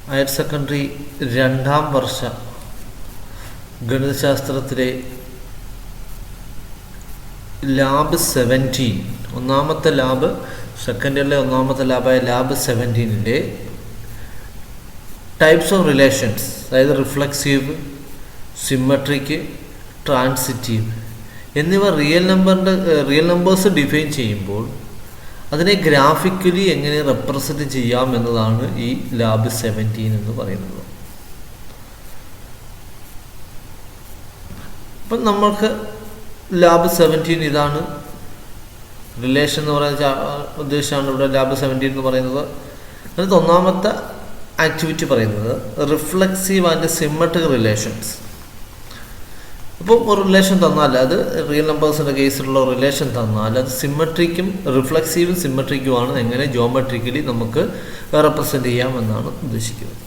Higher secondary രണ്ടാം വർഷ ഗണിതശാസ്ത്രത്തിലെ lab 17 ഒന്നാമത്തെ lab second ഇയറിലെ ഒന്നാമത്തെ ലാബായ ലാബ് 17-ലെ ടൈപ്സ് ഓഫ് റിലേഷൻസ്, അതായത് റിഫ്ലക്സീവ്, സിമ്മട്രിക്, ട്രാൻസിറ്റീവ് എന്നിവ റിയൽ നമ്പേഴ്സ് ഡിഫൈൻ ചെയ്യുമ്പോൾ അതിനെ ഗ്രാഫിക്കലി എങ്ങനെ റെപ്രസെൻറ്റ് ചെയ്യാം എന്നതാണ് ഈ ലാബ് 17 എന്ന് പറയുന്നത്. അപ്പം നമ്മൾക്ക് ലാബ് 17 ഇതാണ് റിലേഷൻ എന്ന് പറയുന്ന ഉദ്ദേശമാണ് ഇവിടെ ലാബ് 17 എന്ന് പറയുന്നത്. അതിനകത്ത് ഒന്നാമത്തെ ആക്ടിവിറ്റി പറയുന്നത് റിഫ്ലക്സീവ് ആൻഡ് സിമ്മട്രിക് റിലേഷൻസ്. അപ്പോൾ ഒരു റിലേഷൻ തന്നാൽ, അത് റിയൽ നമ്പേഴ്സിൻ്റെ കേസിലുള്ള റിലേഷൻ തന്നാൽ അത് സിമ്മട്രിക്കും റിഫ്ലക്സീവും സിമ്മട്രിക്കുമാണ് എങ്ങനെ ജോമെട്രിക്കലി നമുക്ക് റെപ്രസെൻ്റ് ചെയ്യാമെന്നാണ് ഉദ്ദേശിക്കുന്നത്.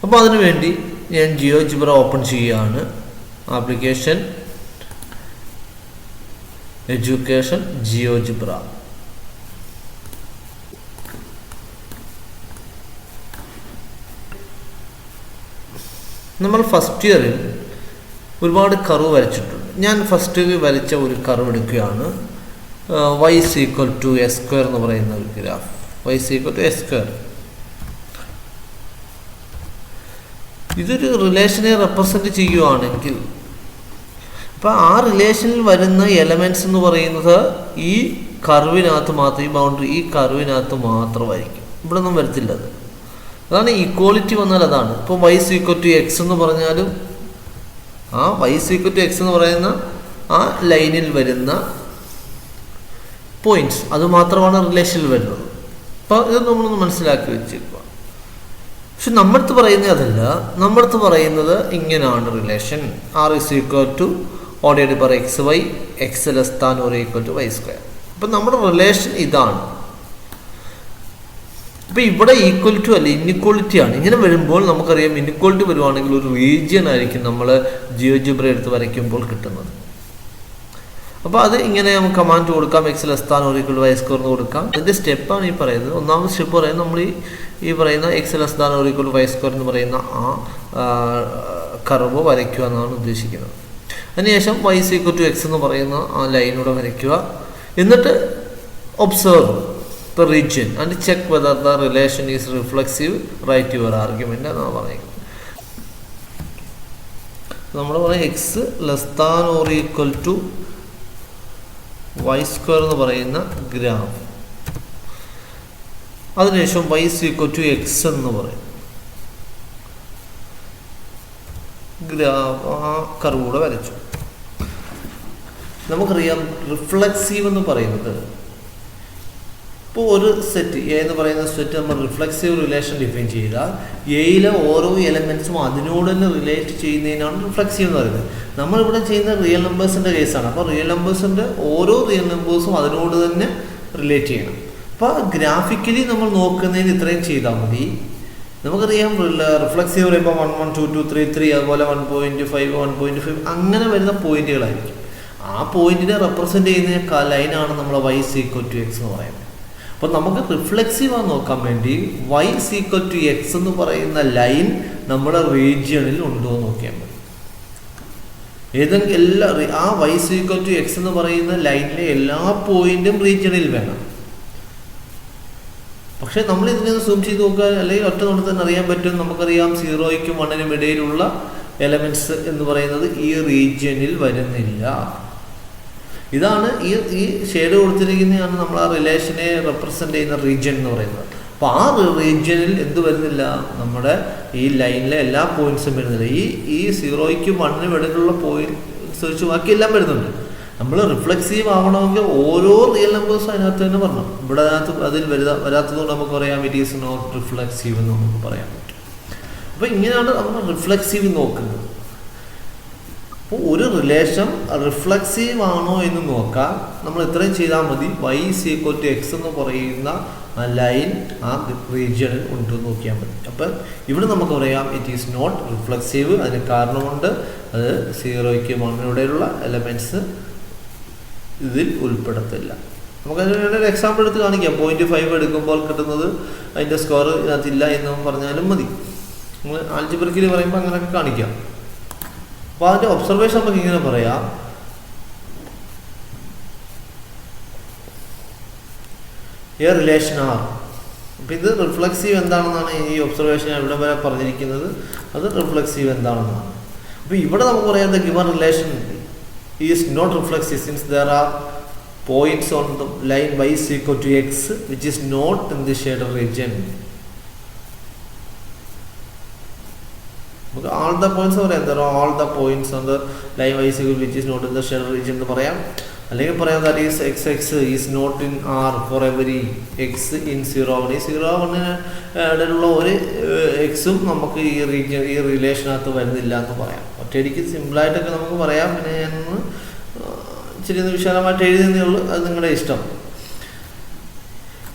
അപ്പോൾ അതിനുവേണ്ടി ഞാൻ ജിയോജിബ്ര ഓപ്പൺ ചെയ്യുകയാണ്. Application, education, GeoGebra. നമ്മൾ ഫസ്റ്റ് ഇയറിൽ ഒരുപാട് കർവ് വരച്ചിട്ടുണ്ട്. ഞാൻ ഫസ്റ്റ് വരച്ച ഒരു കർവ് എടുക്കുകയാണ്. y = s² എന്ന് പറയുന്ന ഒരു ഗ്രാഫ്. y = s². ഇതൊരു റിലേഷനെ റെപ്രസെൻറ്റ് ചെയ്യുകയാണെങ്കിൽ അപ്പോൾ ആ റിലേഷനിൽ വരുന്ന എലമെൻറ്റ്സ് എന്ന് പറയുന്നത് ഈ കർവിനകത്ത് മാത്രം, ഈ ബൗണ്ടറി ഈ കർവിനകത്ത് മാത്രമായിരിക്കും, ഇവിടെ ഒന്നും വരത്തില്ല. അതാണ് ഈക്വാളിറ്റി വന്നാൽ അതാണ്. ഇപ്പോൾ y = x എന്ന് പറഞ്ഞാലും ആ y = x എന്ന് പറയുന്ന ആ ലൈനിൽ വരുന്ന പോയിന്റ്സ് അത് മാത്രമാണ് റിലേഷനിൽ വരുന്നത്. അപ്പോൾ ഇത് നമ്മളൊന്ന് മനസ്സിലാക്കി വെച്ചേക്കുക. പക്ഷെ നമ്മളടുത്ത് പറയുന്നത് അതല്ല. നമ്മളടുത്ത് പറയുന്നത് ഇങ്ങനെയാണ് relation. r = xy, x < y². അപ്പം നമ്മുടെ റിലേഷൻ ഇതാണ്. അപ്പോൾ ഇവിടെ ഈക്വലിറ്റി അല്ല, ഇൻഇക്വാളിറ്റിയാണ്. ഇങ്ങനെ വരുമ്പോൾ നമുക്കറിയാം ഇൻഇക്വാളിറ്റി വരുവാണെങ്കിൽ ഒരു റീജിയൻ ആയിരിക്കും നമ്മൾ ജിയോജിബ്ര എടുത്ത് വരയ്ക്കുമ്പോൾ കിട്ടുന്നത്. അപ്പോൾ അത് ഇങ്ങനെ നമുക്ക് കമാൻഡ് കൊടുക്കാം, x < y² എന്ന് കൊടുക്കാം. അതിൻ്റെ സ്റ്റെപ്പാണ് ഈ പറയുന്നത്. ഒന്നാമത്തെ സ്റ്റെപ്പ് പറയുന്നത് നമ്മൾ ഈ പറയുന്ന x < y² എന്ന് പറയുന്ന ആ കർവ് വരയ്ക്കുക എന്നാണ് ഉദ്ദേശിക്കുന്നത്. അതിനുശേഷം y = x എന്ന് പറയുന്ന ആ ലൈനൂടെ വരയ്ക്കുക. എന്നിട്ട് observe the region and check whether the relation is reflexive. Write your argument എന്നാണ് പറയുന്നത്. നമ്മൾ പറയും x < y² എന്ന് പറയുന്ന ഗ്രാഫ്. അതിനുശേഷം y = x എന്ന് പറയും ഗ്രാഫ്. ആ കർവ് കൂടെ വരച്ചു. നമുക്കറിയാം റിഫ്ലക്സീവ് എന്ന് പറയുന്നത്, ഇപ്പോൾ ഒരു സെറ്റ് എ എന്ന് പറയുന്ന സെറ്റ് നമ്മൾ റിഫ്ലക്സീവ് റിലേഷൻ ഡിഫൈൻ ചെയ്താൽ എയിലെ ഓരോ എലമെൻറ്റ്സും അതിനോട് തന്നെ റിലേറ്റ് ചെയ്യുന്നതിനാണ് റിഫ്ലക്സീവ് എന്ന് പറയുന്നത്. നമ്മളിവിടെ ചെയ്യുന്ന റിയൽ നമ്പേഴ്സിൻ്റെ കേസാണ്. അപ്പോൾ റിയൽ നമ്പേഴ്സിൻ്റെ ഓരോ റിയൽ നമ്പേഴ്സും അതിനോട് തന്നെ റിലേറ്റ് ചെയ്യണം. അപ്പോൾ ഗ്രാഫിക്കലി നമ്മൾ നോക്കുന്നതിന് ഇത്രയും ചെയ്താൽ മതി. നമുക്കറിയാം റിഫ്ലക്സീവ് പറയുമ്പോൾ 1 1 2 2 3 3 അതുപോലെ 1.5 1.5 അങ്ങനെ വരുന്ന പോയിന്റുകളായിരിക്കും. ആ പോയിന്റിനെ റെപ്രസെൻറ്റ് ചെയ്യുന്ന ലൈനാണ് നമ്മൾ y = x എന്ന് പറയുന്നത്. അപ്പോൾ നമുക്ക് റിഫ്ലക്സീവ് ആയി നോക്കാൻ വേണ്ടി y = x എന്ന് പറയുന്ന ലൈൻ നമ്മുടെ റീജിയണിൽ ഉണ്ടോ എന്ന് നോക്കിയാൽ മതി. ഏതെങ്കിലും ആ y = x എന്ന് പറയുന്ന ലൈനിലെ എല്ലാ പോയിന്റും റീജിയണിൽ വേണം. പക്ഷെ നമ്മൾ ഇതിനെ സൂം ചെയ്ത് നോക്കുക, അല്ലെങ്കിൽ ഒറ്റ നോട്ട് തന്നെ അറിയാൻ പറ്റും. നമുക്കറിയാം 0-നും 1-നും ഇടയിലുള്ള എലമെന്റ്സ് എന്ന് പറയുന്നത് ഈ റീജിയനിൽ വരുന്നില്ല. ഇതാണ് ഈ ഷെയ്ഡ് കൊടുത്തിരിക്കുന്നതാണ് നമ്മൾ ആ റിലേഷനെ റെപ്രസെൻ്റ് ചെയ്യുന്ന റീജിയൻ എന്ന് പറയുന്നത്. അപ്പോൾ ആ റീജിയനിൽ എന്ത് വരുന്നില്ല, നമ്മുടെ ഈ ലൈനിലെ എല്ലാ പോയിന്റ്സും വരുന്നില്ല. ഈ 0-നും 1-നും ഇടയിലുള്ള പോയിന്റ്സ് വെച്ച് ബാക്കിയെല്ലാം വരുന്നുണ്ട്. നമ്മൾ റിഫ്ലക്സീവ് ആവണമെങ്കിൽ ഓരോ റിയൽ നമ്പേഴ്സും അതിനകത്ത് തന്നെ പറഞ്ഞു. ഇവിടെ അതിൽ വരാത്തതുകൊണ്ട് നമുക്ക് പറയാം ഇറ്റ് ഈസ് നോട്ട് റിഫ്ലക്സീവ് എന്ന് നമുക്ക് പറയാൻ പറ്റും. അപ്പോൾ ഇങ്ങനെയാണ് നമ്മൾ റിഫ്ലക്സീവ് നോക്കുന്നത്. അപ്പോൾ ഒരു റിലേഷൻ റിഫ്ലക്സീവ് ആണോ എന്ന് നോക്കാൻ നമ്മൾ ഇത്രയും ചെയ്താൽ മതി. y = x എന്ന് പറയുന്ന ലൈൻ ആ റീജിയണിൽ ഉണ്ടെന്ന് നോക്കിയാൽ മതി. അപ്പം ഇവിടെ നമുക്ക് പറയാം ഇറ്റ് ഈസ് നോട്ട് റിഫ്ലക്സീവ്. അതിന് കാരണമുണ്ട്, അത് 0-നും 1-നും ഇടയിലുള്ള എലമെൻറ്റ്സ് ഇതിൽ ഉൾപ്പെടുത്തില്ല. നമുക്കതിനൊരു എക്സാമ്പിൾ എടുത്ത് കാണിക്കാം. 0.5 എടുക്കുമ്പോൾ കിട്ടുന്നത് അതിൻ്റെ സ്കോർ ഇതിനകത്തില്ല എന്ന് പറഞ്ഞാലും മതി. നമ്മൾ ആൽജിബ്രിക്കലി പറയുമ്പോൾ അങ്ങനെയൊക്കെ കാണിക്കാം. അപ്പോൾ അതിൻ്റെ ഒബ്സർവേഷൻ നമുക്ക് ഇങ്ങനെ പറയാം. A relation R. അപ്പം ഇത് റിഫ്ലെക്സീവ് എന്താണെന്നാണ് ഈ ഒബ്സർവേഷൻ ഇവിടെ വരെ പറഞ്ഞിരിക്കുന്നത്. അത് റിഫ്ലെക്സീവ് എന്താണെന്നാണ്. അപ്പോൾ ഇവിടെ നമുക്ക് പറയാം the given relation is not reflexive since there are points on the line y is equal to x which is not in the shaded region. Okay, all the points are there are all the points on the line y is equal which is not in the shaded region എന്ന് പറയാം. അല്ലെങ്കിൽ പറയാം that is x is not in R for every x in 0 1. ഈ 0 1 ഇടയിലുള്ള ഒരു എക്സും നമുക്ക് ഈ റീജിയൻ ഈ റിലേഷനകത്ത് വരുന്നില്ല എന്ന് പറയാം. ഒറ്റയടിക്ക് സിമ്പിളായിട്ടൊക്കെ നമുക്ക് പറയാം. പിന്നെ ഞാൻ ഇച്ചിരി വിശാലമായിട്ട് എഴുതുന്നേ ഉള്ളൂ, അത് നിങ്ങളുടെ ഇഷ്ടം.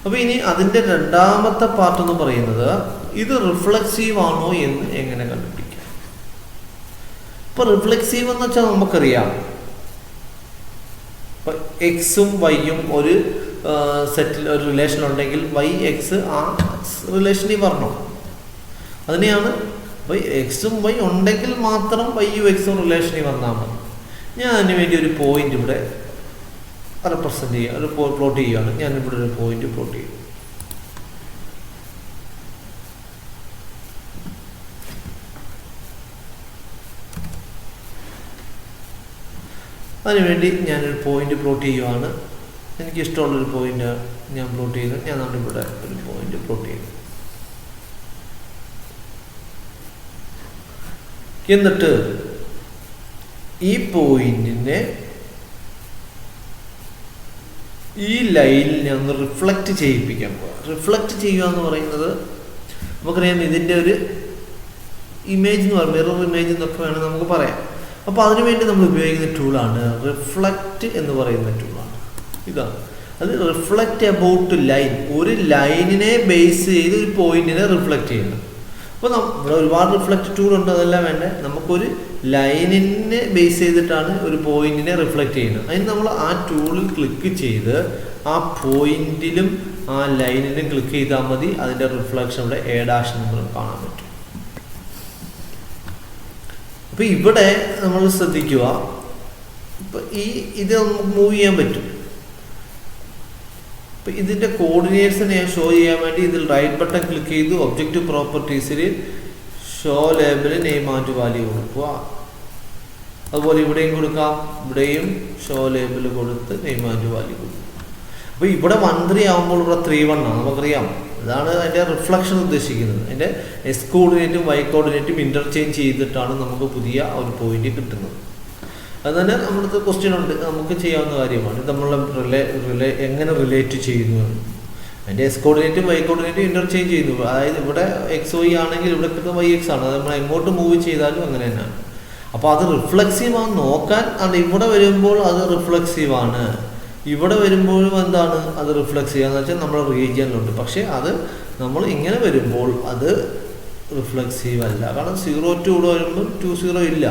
അപ്പോൾ ഇനി അതിൻ്റെ രണ്ടാമത്തെ പാർട്ട് എന്ന് പറയുന്നത് ഇത് റിഫ്ലെക്സീവ് ആണോ എന്ന് എങ്ങനെ കണ്ടുപിടിക്കാം. ഇപ്പോൾ റിഫ്ലെക്സീവ് എന്ന് വെച്ചാൽ നമുക്കറിയാം, ഇപ്പം എക്സും വൈയും ഒരു സെറ്റിൽ ഒരു റിലേഷനുണ്ടെങ്കിൽ വൈ എക്സ് ആ റിലേഷനിൽ വരണം. അതിനെയാണ് വൈ എക്സും വൈ ഉണ്ടെങ്കിൽ മാത്രം വൈയും എക്സും റിലേഷനിൽ വന്നാൽ മതി. ഞാൻ അതിന് വേണ്ടി ഒരു പോയിന്റ് ഇവിടെ റെപ്രസെൻ്റ് ചെയ്യുക, ഒരു പ്ലോട്ട് ചെയ്യുകയാണ്. ഞാനിവിടെ ഒരു പോയിന്റ് പ്ലോട്ട് ചെയ്യും. അതിനുവേണ്ടി ഞാനൊരു പോയിന്റ് പ്ലോട്ട് ചെയ്യുകയാണ്. എനിക്കിഷ്ടമുള്ളൊരു പോയിന്റ് ഞാൻ പ്ലോട്ട് ചെയ്ത് ഞാൻ ഇവിടെ ഒരു പോയിന്റ് പ്ലോട്ട് ചെയ്തു. എന്നിട്ട് ഈ പോയിന്റിനെ ഈ ലൈനിൽ ഞാൻ ഒന്ന് റിഫ്ലക്റ്റ് ചെയ്യിപ്പിക്കാൻ പോകാം. റിഫ്ലക്റ്റ് ചെയ്യുക എന്ന് പറയുന്നത് നമുക്കറിയാം ഇതിൻ്റെ ഒരു ഇമേജ് എന്ന് പറയുന്നത് മിറർ ഇമേജ് എന്നൊക്കെ വേണം നമുക്ക് പറയാം. അപ്പോൾ അതിനുവേണ്ടി നമ്മൾ ഉപയോഗിക്കുന്ന ടൂളാണ് റിഫ്ലക്റ്റ് എന്ന് പറയുന്ന ടൂളാണ്. ഇതാണ് അത് റിഫ്ലക്റ്റ് അബൌട്ട് ലൈൻ. ഒരു ലൈനിനെ ബേസ് ചെയ്ത് ഒരു പോയിന്റിനെ റിഫ്ലക്റ്റ് ചെയ്യുന്നത്. അപ്പോൾ ഇവിടെ ഒരുപാട് റിഫ്ലക്റ്റ് ടൂൾ ഉണ്ട്, അതെല്ലാം വേണ്ടേ. നമുക്കൊരു ലൈനിനെ ബേസ് ചെയ്തിട്ടാണ് ഒരു പോയിന്റിനെ റിഫ്ലക്റ്റ് ചെയ്യുന്നത്. അതിന് നമ്മൾ ആ ടൂളിൽ ക്ലിക്ക് ചെയ്ത് ആ പോയിന്റിലും ആ ലൈനിലും ക്ലിക്ക് ചെയ്താൽ മതി. അതിൻ്റെ റിഫ്ലക്ഷൻ ഇവിടെ എ ഡാഷ് നമ്മൾ കാണാൻ പറ്റും. അപ്പോൾ ഇവിടെ നമ്മൾ ശ്രദ്ധിക്കുക, ഇപ്പം ഇത് നമുക്ക് മൂവ് ചെയ്യാൻ പറ്റും. അപ്പം ഇതിൻ്റെ കോർഡിനേറ്റ്സിനെ ഞാൻ ഷോ ചെയ്യാൻ വേണ്ടി ഇതിൽ റൈറ്റ് ബട്ടൺ ക്ലിക്ക് ചെയ്ത് ഒബ്ജക്റ്റീവ് പ്രോപ്പർട്ടീസിൽ show label name and value കൊടുക്കുക. അതുപോലെ ഇവിടെയും കൊടുക്കാം, ഇവിടെയും ഷോ ലേബിൾ കൊടുത്ത് നെയിം ആൻഡ് വാല്യൂ കൊടുക്കുക. അപ്പോൾ ഇവിടെ 1 3 ആകുമ്പോൾ ഇവിടെ 3 1 ആണ് നമുക്കറിയാം. അതാണ് അതിൻ്റെ റിഫ്ലക്ഷൻ ഉദ്ദേശിക്കുന്നത്. അതിൻ്റെ എസ് കോർഡിനേറ്റും വൈ കോർഡിനേറ്റും ഇൻ്റർചേഞ്ച് ചെയ്തിട്ടാണ് നമുക്ക് പുതിയ ഒരു പോയിന്റ് കിട്ടുന്നത്. അത് തന്നെ നമ്മുടെ ക്വസ്റ്റ്യൻ ഉണ്ട്, നമുക്ക് ചെയ്യാവുന്ന കാര്യമാണ്. ഇത് നമ്മൾ എങ്ങനെ റിലേറ്റ് ചെയ്യുന്നു. അതിൻ്റെ എസ് കോർഡിനേറ്റും വൈ കോർഡിനേറ്റും ഇൻ്റർചേഞ്ച് ചെയ്യുന്നു. അതായത് ഇവിടെ എക്സ് വൈ ആണെങ്കിൽ ഇവിടെ കിട്ടുന്ന വൈ എക്സ് ആണ്. അത് നമ്മൾ എങ്ങോട്ട് മൂവ് ചെയ്താലും അങ്ങനെ തന്നെയാണ്. അപ്പോൾ അത് റിഫ്ലെക്സീവ് ആണെന്ന് നോക്കാൻ ആണ്. ഇവിടെ വരുമ്പോൾ അത് റിഫ്ലെക്സീവ് ആണ്, ഇവിടെ വരുമ്പോഴും എന്താണ് അത് റിഫ്ലെക്സീവ് എന്ന് വെച്ചാൽ നമ്മുടെ റീജിയനിലുണ്ട്. പക്ഷേ അത് നമ്മൾ ഇങ്ങനെ വരുമ്പോൾ അത് റിഫ്ലെക്സീവ് അല്ല. കാരണം 0 2 ഇവിടെ വരുമ്പോൾ 2 0 ഇല്ല.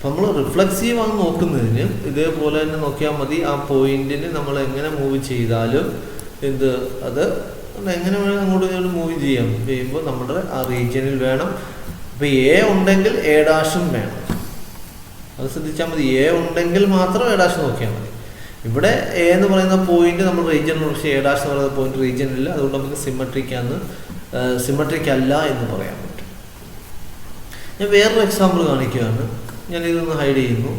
നമ്മൾ റിഫ്ലെക്സീവ് ആണ് നോക്കുന്നതിന് ഇതേപോലെ തന്നെ നോക്കിയാൽ മതി. ആ പോയിന്റിന് നമ്മൾ എങ്ങനെ മൂവ് ചെയ്താലും അത് എങ്ങനെ വേണം അങ്ങോട്ട് ഇങ്ങോട്ട് മൂവ് ചെയ്യുമ്പോൾ നമ്മുടെ ആ റീജിയനിൽ വേണം. അപ്പോൾ എ ഉണ്ടെങ്കിൽ എ ഡാഷും വേണം. അത് ശ്രദ്ധിച്ചാൽ മതി. എ ഉണ്ടെങ്കിൽ മാത്രം എ ഡാഷ് നോക്കിയാൽ മതി. ഇവിടെ എ എന്ന് പറയുന്ന പോയിന്റ് നമ്മൾ റീജിയനിൽ, പക്ഷേ എ ഡാഷ് എന്ന് പറയുന്ന പോയിന്റ് റീജിയനില്ല. അതുകൊണ്ട് നമുക്ക് സിമെട്രിക് അല്ല എന്ന് പറയാൻ പറ്റും. ഞാൻ വേറൊരു എക്സാമ്പിൾ കാണിക്കുകയാണ്. ഞാനിതൊന്ന് ഹൈഡ് ചെയ്യുന്നു.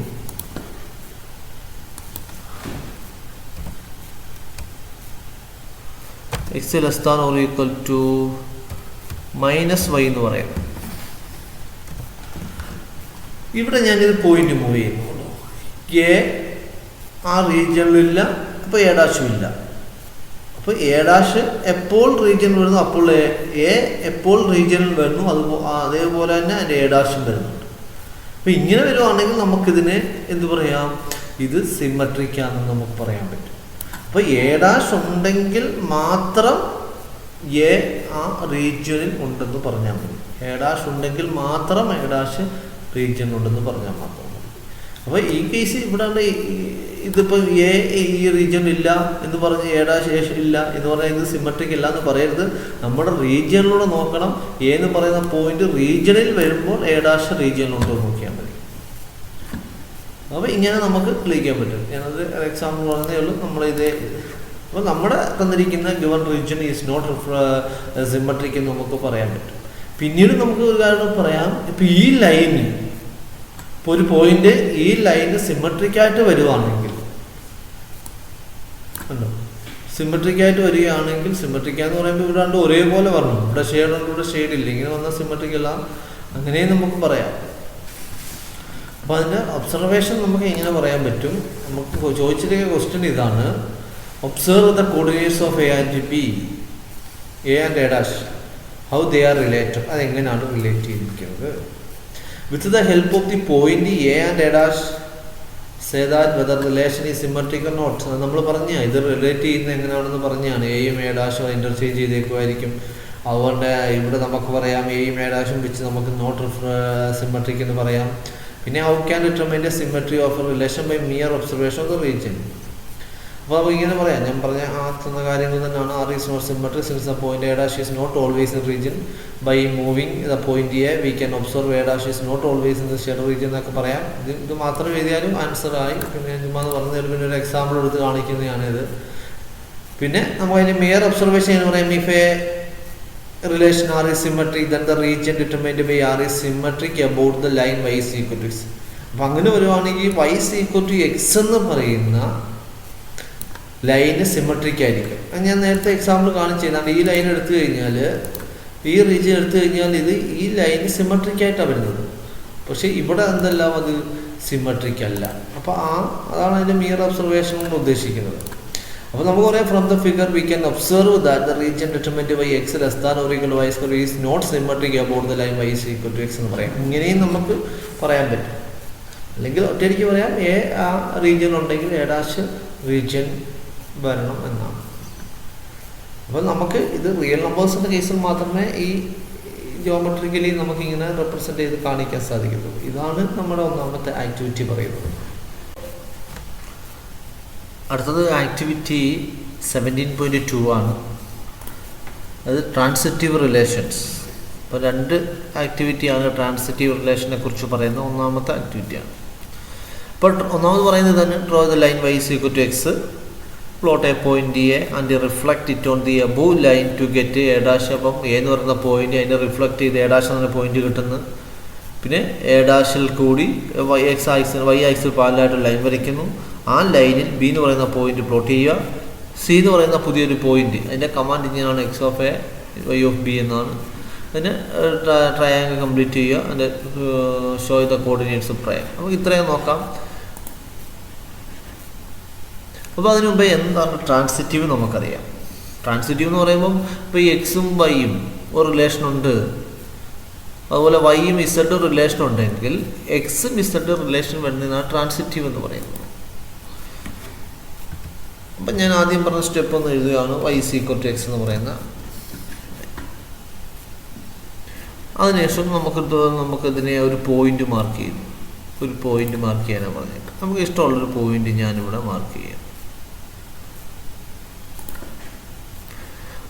X less than or equal to -y എന്ന് പറയാം. ഇവിടെ ഞാനിത് പോയിന്റ് മൂവ് ചെയ്യുന്നു. എ ആ റീജിയനിലില്ല, അപ്പോൾ എ ഡാഷും ഇല്ല. അപ്പോൾ എ ഡാഷ് എപ്പോൾ റീജിയനിൽ വരുന്നു അപ്പോൾ എ എപ്പോൾ റീജിയനിൽ വരുന്നു അതേപോലെ തന്നെ അതിൻ്റെ എ ഡാഷും വരുന്നുണ്ട്. അപ്പോൾ ഇങ്ങനെ വരുവാണെങ്കിൽ നമുക്കിതിനെ എന്ത് പറയാം, ഇത് സിമെട്രിക്കാണെന്ന് നമുക്ക് പറയാൻ പറ്റും. അപ്പോൾ എ ഡാഷ് ഉണ്ടെങ്കിൽ മാത്രം എ ആ റീജിയനിൽ ഉണ്ടെന്ന് പറഞ്ഞാൽ മതി. എ ഡാഷ് ഉണ്ടെങ്കിൽ മാത്രം എ ഡാഷ് റീജിയനിൽ ഉണ്ടെന്ന് പറഞ്ഞാൽ മാത്രം മതി. അപ്പോൾ ഈ കേസ് ഇവിടെ ഇതിപ്പോൾ എ ഈ റീജിയൻ ഇല്ല എന്ന് പറഞ്ഞ് എയുടെ ശേഷം ഇല്ല എന്ന് പറഞ്ഞാൽ ഇത് സിമെട്രിക് ഇല്ല എന്ന് പറയരുത്. നമ്മുടെ റീജിയനിലൂടെ നോക്കണം. എ എന്ന് പറയുന്ന പോയിന്റ് റീജിയനിൽ വരുമ്പോൾ എ ഡാഷ് റീജിയനിലുണ്ടോ നോക്കിയാൽ മതി. അപ്പോൾ ഇങ്ങനെ നമുക്ക് തെളിയിക്കാൻ പറ്റും. ഞാനത് എക്സാമ്പിൾ പറഞ്ഞതേ ഉള്ളൂ. നമ്മളിത് അപ്പോൾ നമ്മുടെ തന്നിരിക്കുന്ന given region is not symmetric എന്ന് നമുക്ക് പറയാൻ പറ്റും. പിന്നീട് നമുക്ക് ഒരു കാര്യം പറയാം. ഇപ്പം ഈ ലൈന് ഇപ്പോൾ ഒരു പോയിന്റ് ഈ ലൈന് സിമെട്രിക്കായിട്ട് വരുവാണെങ്കിൽ ഉണ്ടോ, സിമെട്രിക്കായിട്ട് വരികയാണെങ്കിൽ സിമെട്രിക്ക എന്ന് പറയുമ്പോൾ ഇവിടെ രണ്ട് ഒരേപോലെ വരണം. ഇവിടെ ഷെയ്ഡ് ഉണ്ട്, ഇവിടെ ഷെയ്ഡ് ഇല്ല. ഇങ്ങനെ വന്നാൽ സിമെട്രിക് അല്ല, അങ്ങനെയും നമുക്ക് പറയാം. അപ്പോൾ അതിൻ്റെ ഒബ്സർവേഷൻ നമുക്ക് എങ്ങനെ പറയാൻ പറ്റും? നമുക്ക് ചോദിച്ചിരിക്കുന്ന ക്വസ്റ്റ്യൻ ഇതാണ്: observe the coordinates of A and B, A and A dash, how they are related. അതെങ്ങനെയാണ് റിലേറ്റ് ചെയ്തിരിക്കുന്നത്? With the help of the point A and A dash say that whether relation is symmetric or not. നമ്മൾ പറഞ്ഞ ഇത് relate ചെയ്യുന്നത് എങ്ങനെയാണെന്ന് പറഞ്ഞാണ്. എയും A ഡാഷും interchange ചെയ്തേക്കുമായിരിക്കും. അതുകൊണ്ട് ഇവിടെ നമുക്ക് പറയാം എയും എ ഡാഷും വെച്ച് നമുക്ക് നോട്ട് സിമെട്രിക് എന്ന് പറയാം. പിന്നെ how can determine the symmetry of a relation by mere observation of the region. അപ്പോൾ നമുക്ക് ഇങ്ങനെ പറയാം. ഞാൻ പറഞ്ഞ ആ തന്ന കാര്യങ്ങൾ തന്നെയാണ്. R is not symmetric since the point A dash is not always in region. By moving the point A we can observe A dash is not always in the share region എന്നൊക്കെ പറയാം. ഇത് മാത്രം എഴുതിയാലും answer ആയി. പിന്നെ ചുമ്മാ പറഞ്ഞു തരും. പിന്നെ ഒരു എക്സാമ്പിൾ എടുത്ത് കാണിക്കുന്നതാണിത്. പിന്നെ നമുക്ക് അതിന് മിയർ ഒബ്സർവേഷൻ എന്ന് പറയാം. If A relation R is symmetric, then the region determined by R is symmetric about the line y is equal to x. അപ്പം അങ്ങനെ വരുവാണെങ്കിൽ y is equal to x എന്ന് പറയുന്ന ലൈന് സിമെട്രിക് ആയിരിക്കും. ഞാൻ നേരത്തെ എക്സാമ്പിൾ കാണിച്ചതാണ്. ഈ ലൈൻ എടുത്തു കഴിഞ്ഞാൽ, ഈ റീജിയൻ എടുത്തു കഴിഞ്ഞാൽ ഇത് ഈ ലൈന് സിമെട്രിക് ആയിട്ടാണ് വരുന്നത്. പക്ഷെ ഇവിടെ എന്തെല്ലാം അത് സിമെട്രിക് അല്ല. അപ്പോൾ അതാണ് അതിൻ്റെ മിയർ ഒബ്സർവേഷൻ കൊണ്ട് ഉദ്ദേശിക്കുന്നത്. അപ്പോൾ നമുക്ക് പറയാം, from the figure we can observe that the region determined by x less than or equal to y square is not symmetric about the line y is equal to x എന്ന് പറയാം. ഇങ്ങനെയും നമുക്ക് പറയാൻ പറ്റും. അല്ലെങ്കിൽ ഒറ്റയടിക്ക് പറയാം എ ആ റീജിയൻ ഉണ്ടെങ്കിൽ എ ഡാഷ് റീജിയൻ വരണം എന്നാണ്. അപ്പോൾ നമുക്ക് ഇത് റിയൽ നമ്പേഴ്സിൻ്റെ കേസിൽ മാത്രമേ ഈ ജിയോമെട്രിക്കലി നമുക്കിങ്ങനെ റെപ്രസെൻ്റ് ചെയ്ത് കാണിക്കാൻ സാധിക്കുള്ളൂ. ഇതാണ് നമ്മുടെ ഒന്നാമത്തെ ആക്ടിവിറ്റി പറയുന്നത്. അടുത്തത് ആക്ടിവിറ്റി 17.2 ആണ്. അത് ട്രാൻസിറ്റീവ് റിലേഷൻസ്. അപ്പോൾ രണ്ട് ആക്ടിവിറ്റിയാണ് ട്രാൻസിറ്റീവ് റിലേഷനെ കുറിച്ച് പറയുന്ന ഒന്നാമത്തെ ആക്ടിവിറ്റിയാണ്. അപ്പോൾ ഒന്നാമത് പറയുന്നത് തന്നെ draw the line y is equal to x, plot a point A and reflect it on the above line to get A dash. അപ്പം എ എന്ന് പറയുന്ന പോയിന്റ് അതിനെ റിഫ്ലക്ട് ചെയ്ത് എ ഡാഷ് എന്ന പോയിന്റ് കിട്ടുന്നു. പിന്നെ എ ഡാഷിൽ കൂടി y ആക്സിൽ പാരലായിട്ട് ലൈൻ വരയ്ക്കുന്നു. ആ ലൈനിൽ ബി എന്ന് പറയുന്ന പോയിന്റ് പ്ലോട്ട് ചെയ്യുക. സി എന്ന് പറയുന്ന പുതിയൊരു പോയിന്റ്, അതിൻ്റെ കമാൻഡ് ഇങ്ങനെയാണ് x of A y of B എന്നാണ്. അതിന് ട്രയാങ്കിൾ കംപ്ലീറ്റ് ചെയ്യുക. അതിൻ്റെ show the coordinates of triangle. നമുക്ക് ഇത്രയും നോക്കാം. അപ്പോൾ അതിനു മുമ്പേ എന്താണ് ട്രാൻസിറ്റീവ് നമുക്കറിയാം. ട്രാൻസിറ്റീവ് എന്ന് പറയുമ്പം ഇപ്പോൾ ഈ എക്സും വൈയും ഒരു റിലേഷനുണ്ട്, അതുപോലെ വൈയും ഇസഡും റിലേഷൻ ഉണ്ടെങ്കിൽ എക്സും ഇസഡും റിലേഷൻ വരുന്നതാണ് ട്രാൻസിറ്റീവ് എന്ന് പറയുന്നത്. അപ്പം ഞാൻ ആദ്യം പറഞ്ഞ സ്റ്റെപ്പ് ഒന്ന് എഴുതുകയാണ്. y is equal to x എന്ന് പറയുന്ന. അതിനുശേഷം നമുക്കിതിനെ ഒരു പോയിന്റ് മാർക്ക് ചെയ്യും. ഒരു പോയിന്റ് മാർക്ക് ചെയ്യാനാണ് പറഞ്ഞേക്കാം. നമുക്ക് ഇഷ്ടമുള്ളൊരു പോയിന്റ് ഞാനിവിടെ മാർക്ക് ചെയ്യാം.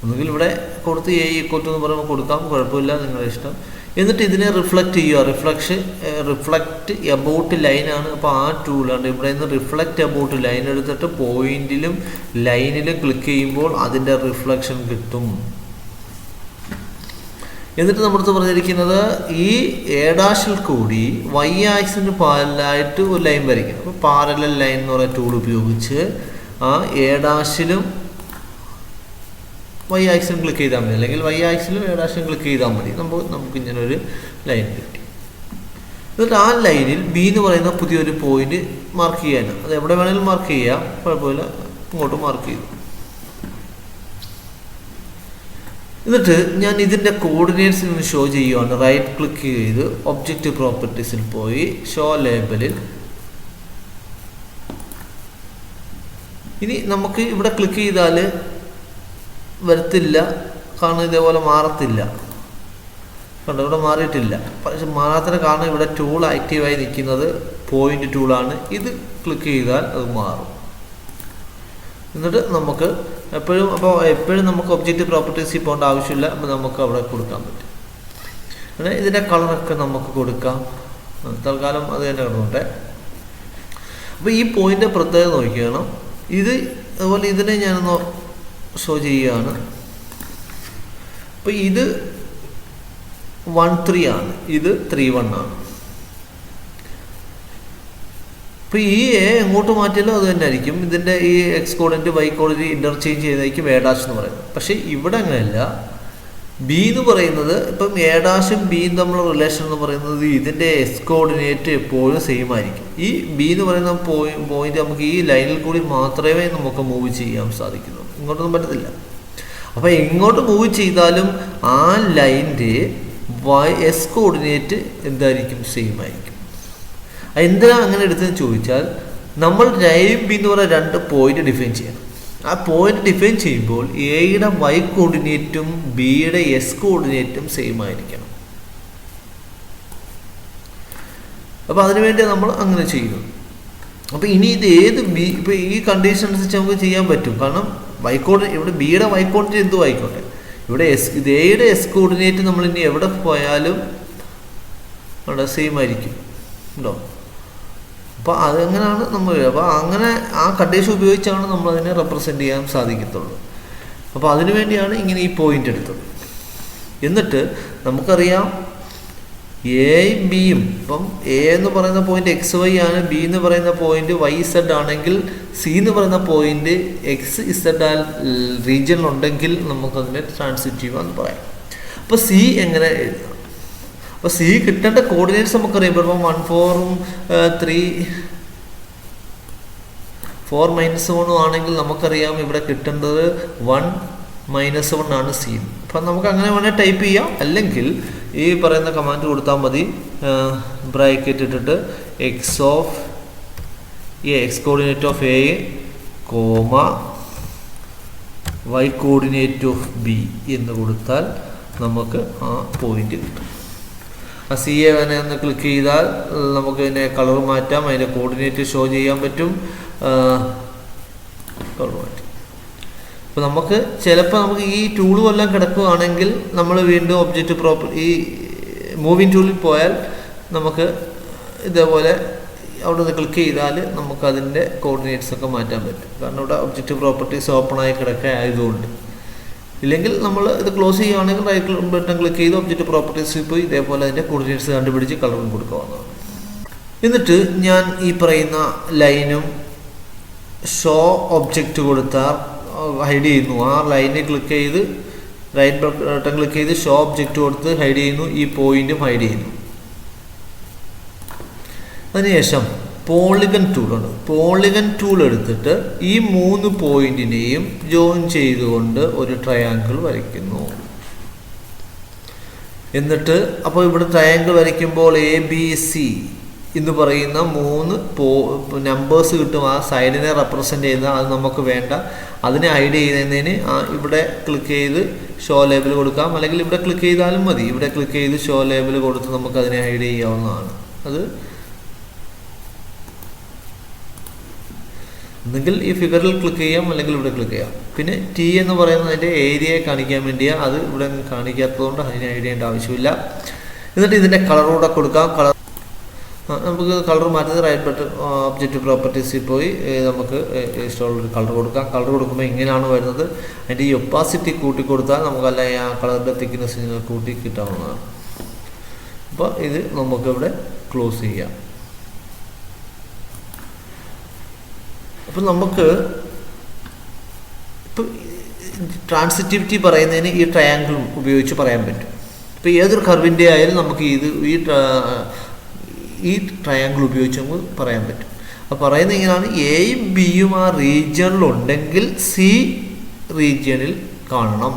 ഒന്നുകിൽ ഇവിടെ കൊടുത്ത് എ ഈക്വൽ ടു എന്ന് പറയുമ്പോൾ കൊടുക്കാം, കുഴപ്പമില്ല, നിങ്ങളുടെ ഇഷ്ടം. എന്നിട്ട് ഇതിനെ റിഫ്ലക്റ്റ് ചെയ്യുക. റിഫ്ലക്റ്റ് എബൌട്ട് ലൈനാണ്. അപ്പോൾ ആ ടൂളാണ് ഇവിടെ നിന്ന് റിഫ്ലക്റ്റ് എബൌട്ട് ലൈൻ എടുത്തിട്ട് പോയിന്റിലും ലൈനിലും ക്ലിക്ക് ചെയ്യുമ്പോൾ അതിൻ്റെ റിഫ്ലക്ഷൻ കിട്ടും. എന്നിട്ട് നമ്മുടെ പറഞ്ഞിരിക്കുന്നത് ഈ എ ഡാഷിൽ കൂടി വൈ ആക്സിന് പാരലായിട്ട് ഒരു ലൈൻ വരയ്ക്കണം. അപ്പോൾ പാരലൽ ലൈൻ എന്ന് പറയുന്ന ടൂൾ ഉപയോഗിച്ച് ആ എ ഡാഷിലും വൈ ആക്സിലും ക്ലിക്ക് ചെയ്താൽ മതി, അല്ലെങ്കിൽ വൈ ആക്സിലും എ ഡാഷിലും ക്ലിക്ക് ചെയ്താൽ മതി. നമുക്ക് ഇങ്ങനെ ഒരു ലൈൻ കിട്ടി. എന്നിട്ട് ആ ലൈനിൽ ബി എന്ന് പറയുന്ന പുതിയൊരു പോയിന്റ് മാർക്ക് ചെയ്യാനാണ്. അത് എവിടെ വേണമെങ്കിലും മാർക്ക് ചെയ്യാം, കുഴപ്പമില്ല. ഇങ്ങോട്ട് മാർക്ക് ചെയ്തു. എന്നിട്ട് ഞാൻ ഇതിൻ്റെ കോർഡിനേറ്റ്സിൽ നിന്ന് ഷോ ചെയ്യുകയാണ്. റൈറ്റ് ക്ലിക്ക് ചെയ്ത് ഒബ്ജക്റ്റ് പ്രോപ്പർട്ടീസിൽ പോയി ഷോ ലേബലിൽ. ഇനി നമുക്ക് ഇവിടെ ക്ലിക്ക് ചെയ്താൽ വരത്തില്ല, കാരണം ഇതേപോലെ മാറത്തില്ല. കണ്ടോ, ഇവിടെ മാറിയിട്ടില്ല. പക്ഷെ മാറാത്തിന് കാരണം ഇവിടെ ടൂൾ ആക്റ്റീവായി നിൽക്കുന്നത് പോയിന്റ് ടൂളാണ്. ഇത് ക്ലിക്ക് ചെയ്താൽ അത് മാറും. എന്നിട്ട് നമുക്ക് എപ്പോഴും നമുക്ക് ഒബ്ജക്റ്റ് പ്രോപ്പർട്ടീസിൽ പോകേണ്ട ആവശ്യമില്ല. അപ്പോൾ നമുക്ക് അവിടെ കൊടുക്കാൻ പറ്റും. അങ്ങനെ ഇതിൻ്റെ കളറൊക്കെ നമുക്ക് കൊടുക്കാം. തൽക്കാലം അത് തന്നെ കിടന്നുണ്ട്. അപ്പോൾ ഈ പോയിന്റ് പ്രത്യേകം നോക്കിക്കണം. ഇത് അതുപോലെ ഇതിനെ ഞാനൊന്ന് ഷോ ചെയ്യുകയാണ്. അപ്പോൾ ഇത് 1 3 ആണ്, ഇത് 3 1 ആണ്. അപ്പോൾ ഈ എ എങ്ങോട്ട് മാറ്റിയാലും അത് തന്നെ ആയിരിക്കും. ഇതിൻ്റെ ഈ X coordinate Y coordinate interchange ചെയ്തായിരിക്കും എ ഡാഷ് എന്ന് പറയുന്നത്. പക്ഷേ ഇവിടെ അങ്ങനെയല്ല. ബി എന്ന് പറയുന്നത് ഇപ്പം എ ഡാഷും ബിയും തമ്മിലുള്ള റിലേഷൻ എന്ന് പറയുന്നത് ഇതിൻ്റെ എക്സ് കോർഡിനേറ്റ് എപ്പോഴും സെയിം ആയിരിക്കും. ഈ ബി എന്ന് പറയുന്ന പോയിന്റ് നമുക്ക് ഈ ലൈനിൽ കൂടി മാത്രമേ നമുക്ക് മൂവ് ചെയ്യാൻ സാധിക്കുള്ളൂ. ഇങ്ങോട്ടൊന്നും പറ്റത്തില്ല. അപ്പോൾ എങ്ങോട്ട് മൂവ് ചെയ്താലും ആ ലൈൻ്റെ എസ് കോർഡിനേറ്റ് എന്തായിരിക്കും? സെയിം ആയിരിക്കും. എന്തിനാ അങ്ങനെ എടുത്തതെന്ന് ചോദിച്ചാൽ നമ്മൾ എയും ബി എന്ന് പറയുന്ന 2 പോയിന്റ് ഡിഫൈൻ ചെയ്യണം. ആ പോയിന്റ് ഡിഫൈൻ ചെയ്യുമ്പോൾ എയുടെ വൈ കോർഡിനേറ്റും ബിയുടെ എസ് കോർഡിനേറ്റും സെയിം ആയിരിക്കണം. അപ്പോൾ അതിനുവേണ്ടി നമ്മൾ അങ്ങനെ ചെയ്യുന്നു. അപ്പോൾ ഇനി ഇത് ഏത് ബി, ഇപ്പോൾ ഈ കണ്ടീഷൻ അനുസരിച്ച് നമുക്ക് ചെയ്യാൻ പറ്റും. കാരണം വൈ കോർഡിനേറ്റ് ഇവിടെ ബിയുടെ വൈ കോർഡിനേറ്റ് എന്തും ആയിക്കോട്ടെ, ഇവിടെ ഇത് എയുടെ എസ് കോർഡിനേറ്റ് നമ്മൾ ഇനി എവിടെ പോയാലും അവിടെ സെയിം ആയിരിക്കും ഉണ്ടോ. അപ്പോൾ അതെങ്ങനെയാണ് നമ്മൾ, അപ്പോൾ അങ്ങനെ ആ കണ്ടീഷൻ ഉപയോഗിച്ചാണ് നമ്മളതിനെ റെപ്രസെൻ്റ് ചെയ്യാൻ സാധിക്കത്തുള്ളൂ. അപ്പോൾ അതിനു വേണ്ടിയാണ് ഇങ്ങനെ ഈ പോയിന്റ് എടുത്തത്. എന്നിട്ട് നമുക്കറിയാം എയും ബിയും, ഇപ്പം എ എന്ന് പറയുന്ന പോയിന്റ് എക്സ് വൈ ആണ്, ബി എന്ന് പറയുന്ന പോയിന്റ് വൈ ഇസഡ് ആണെങ്കിൽ സി എന്ന് പറയുന്ന പോയിന്റ് എക്സ് ഇസഡ് റീജിയനിലുണ്ടെങ്കിൽ നമുക്കതിനെ ട്രാൻസിറ്റീവ് എന്ന് പറയാം. അപ്പോൾ സി എങ്ങനെ എഴുതാം? അപ്പോൾ സി കിട്ടേണ്ട കോർഡിനേറ്റ്സ് നമുക്കറിയാം. ഇപ്പം 1 4 3 4 -1 ആണെങ്കിൽ നമുക്കറിയാം ഇവിടെ കിട്ടേണ്ടത് 1 -1 ആണ് സി. അപ്പം നമുക്ക് അങ്ങനെ വേണേൽ ടൈപ്പ് ചെയ്യാം. അല്ലെങ്കിൽ ഈ പറയുന്ന കമാൻഡ് കൊടുത്താൽ മതി. ബ്രാക്കറ്റ് ഇട്ടിട്ട് x of A, x coordinate of A comma y coordinate of B എന്ന് കൊടുത്താൽ നമുക്ക് ആ പോയിന്റ് കിട്ടും. ആ സി എ തന്നെ ഒന്ന് ക്ലിക്ക് ചെയ്താൽ നമുക്ക് ഇതിനെ കളർ മാറ്റാം, അതിൻ്റെ കോർഡിനേറ്റ് ഷോ ചെയ്യാൻ പറ്റും. കളർ മാറ്റാം. അപ്പോൾ നമുക്ക് ചിലപ്പോൾ നമുക്ക് ഈ ടൂളും എല്ലാം കിടക്കുകയാണെങ്കിൽ നമ്മൾ വീണ്ടും ഒബ്ജക്റ്റ് ഈ മൂവിങ് ടൂളിൽ പോയാൽ നമുക്ക് ഇതേപോലെ അവിടെ നിന്ന് ക്ലിക്ക് ചെയ്താൽ നമുക്കതിൻ്റെ കോർഡിനേറ്റ്സ് ഒക്കെ മാറ്റാൻ പറ്റും. കാരണം ഇവിടെ ഒബ്ജക്റ്റ് പ്രോപ്പർട്ടീസ് ഓപ്പണായി കിടക്കുക ആയതുകൊണ്ട്. ഇല്ലെങ്കിൽ നമ്മൾ ഇത് ക്ലോസ് ചെയ്യുകയാണെങ്കിൽ റൈറ്റ് ബട്ടൺ ക്ലിക്ക് ചെയ്ത് ഒബ്ജക്റ്റ് പ്രോപ്പർട്ടീസിൽ പോയി ഇതേപോലെ അതിൻ്റെ കോർഡിനേറ്റ്സ് കണ്ടുപിടിച്ച് കളറും കൊടുക്കാവുന്നതാണ്. എന്നിട്ട് ഞാൻ ഈ പറയുന്ന ലൈനും ഷോ ഒബ്ജക്റ്റ് കൊടുത്താൽ ഹൈഡ് ചെയ്യുന്നു. ആ ലൈനിൽ ക്ലിക്ക് ചെയ്ത് റൈറ്റ് ബട്ടൺ ക്ലിക്ക് ചെയ്ത് ഷോ ഒബ്ജക്റ്റ് കൊടുത്ത് ഹൈഡ് ചെയ്യുന്നു. ഈ പോയിന്റും ഹൈഡ് ചെയ്യുന്നു. അതിനുശേഷം പോളിഗൺ ടൂളുണ്ട്. പോളിഗൺ ടൂൾ എടുത്തിട്ട് ഈ 3 പോയിന്റിനെയും ജോയിൻ ചെയ്തുകൊണ്ട് ഒരു ട്രയാങ്കിൾ വരയ്ക്കുന്നു. എന്നിട്ട് അപ്പോൾ ഇവിടെ ട്രയാങ്കിൾ വരയ്ക്കുമ്പോൾ ABC എന്ന് പറയുന്ന 3 നമ്പേഴ്സ് കിട്ടും. ആ സൈഡിനെ റെപ്രസെൻ്റ് ചെയ്യുന്ന അത് നമുക്ക് വേണ്ട. അതിനെ ഹൈഡ് ചെയ്യുന്നതിന് ഇവിടെ ക്ലിക്ക് ചെയ്ത് ഷോ ലേബൽ കൊടുക്കാം. അല്ലെങ്കിൽ ഇവിടെ ക്ലിക്ക് ചെയ്താലും മതി. ഇവിടെ ക്ലിക്ക് ചെയ്ത് ഷോ ലേബൽ കൊടുത്ത് നമുക്ക് അതിനെ ഹൈഡ് ചെയ്യാവുന്നതാണ്. അത് ഒന്നെങ്കിൽ ഈ ഫിഗറിൽ ക്ലിക്ക് ചെയ്യാം, അല്ലെങ്കിൽ ഇവിടെ ക്ലിക്ക് ചെയ്യാം. പിന്നെ ടി എന്ന് പറയുന്നത് അതിൻ്റെ ഏരിയയെ കാണിക്കാൻ വേണ്ടിയാണ്. അത് ഇവിടെ കാണിക്കാത്തതുകൊണ്ട് അതിനെ ഹൈഡ് ചെയ്യേണ്ട ആവശ്യമില്ല. എന്നിട്ട് ഇതിൻ്റെ കളറൂടെ കൊടുക്കാം. നമുക്ക് കളർ മാറ്റുന്നത് റൈറ്റ് ബട്ടൺ ഒബ്ജക്റ്റ് പ്രോപ്പർട്ടീസിൽ പോയി നമുക്ക് ഇഷ്ടമുള്ളൊരു കളർ കൊടുക്കാം. കളർ കൊടുക്കുമ്പോൾ ഇങ്ങനെയാണ് വരുന്നത്. അതിൻ്റെ ഈ ഒപ്പാസിറ്റി കൂട്ടി കൊടുത്താൽ നമുക്കല്ല ആ കളറിൻ്റെ തിക്നെസ് കൂട്ടി കിട്ടാവുന്നതാണ്. അപ്പോൾ ഇത് നമുക്കിവിടെ ക്ലോസ് ചെയ്യാം. അപ്പോൾ നമുക്ക് ഇപ്പോൾ ട്രാൻസിറ്റിവിറ്റി പറയുന്നതിന് ഈ ട്രയാങ്കിൾ ഉപയോഗിച്ച് പറയാൻ പറ്റും. ഇപ്പോൾ ഏതൊരു കർവിൻ്റെ ആയാലും നമുക്ക് ഈ ട്രയാങ്കിൾ ഉപയോഗിച്ച് നമുക്ക് പറയാൻ പറ്റും. അപ്പോൾ പറയുന്നത് ഇങ്ങനെയാണ്: എയും ബിയും ആ റീജിയണിലുണ്ടെങ്കിൽ സി റീജിയണിൽ കാണണം.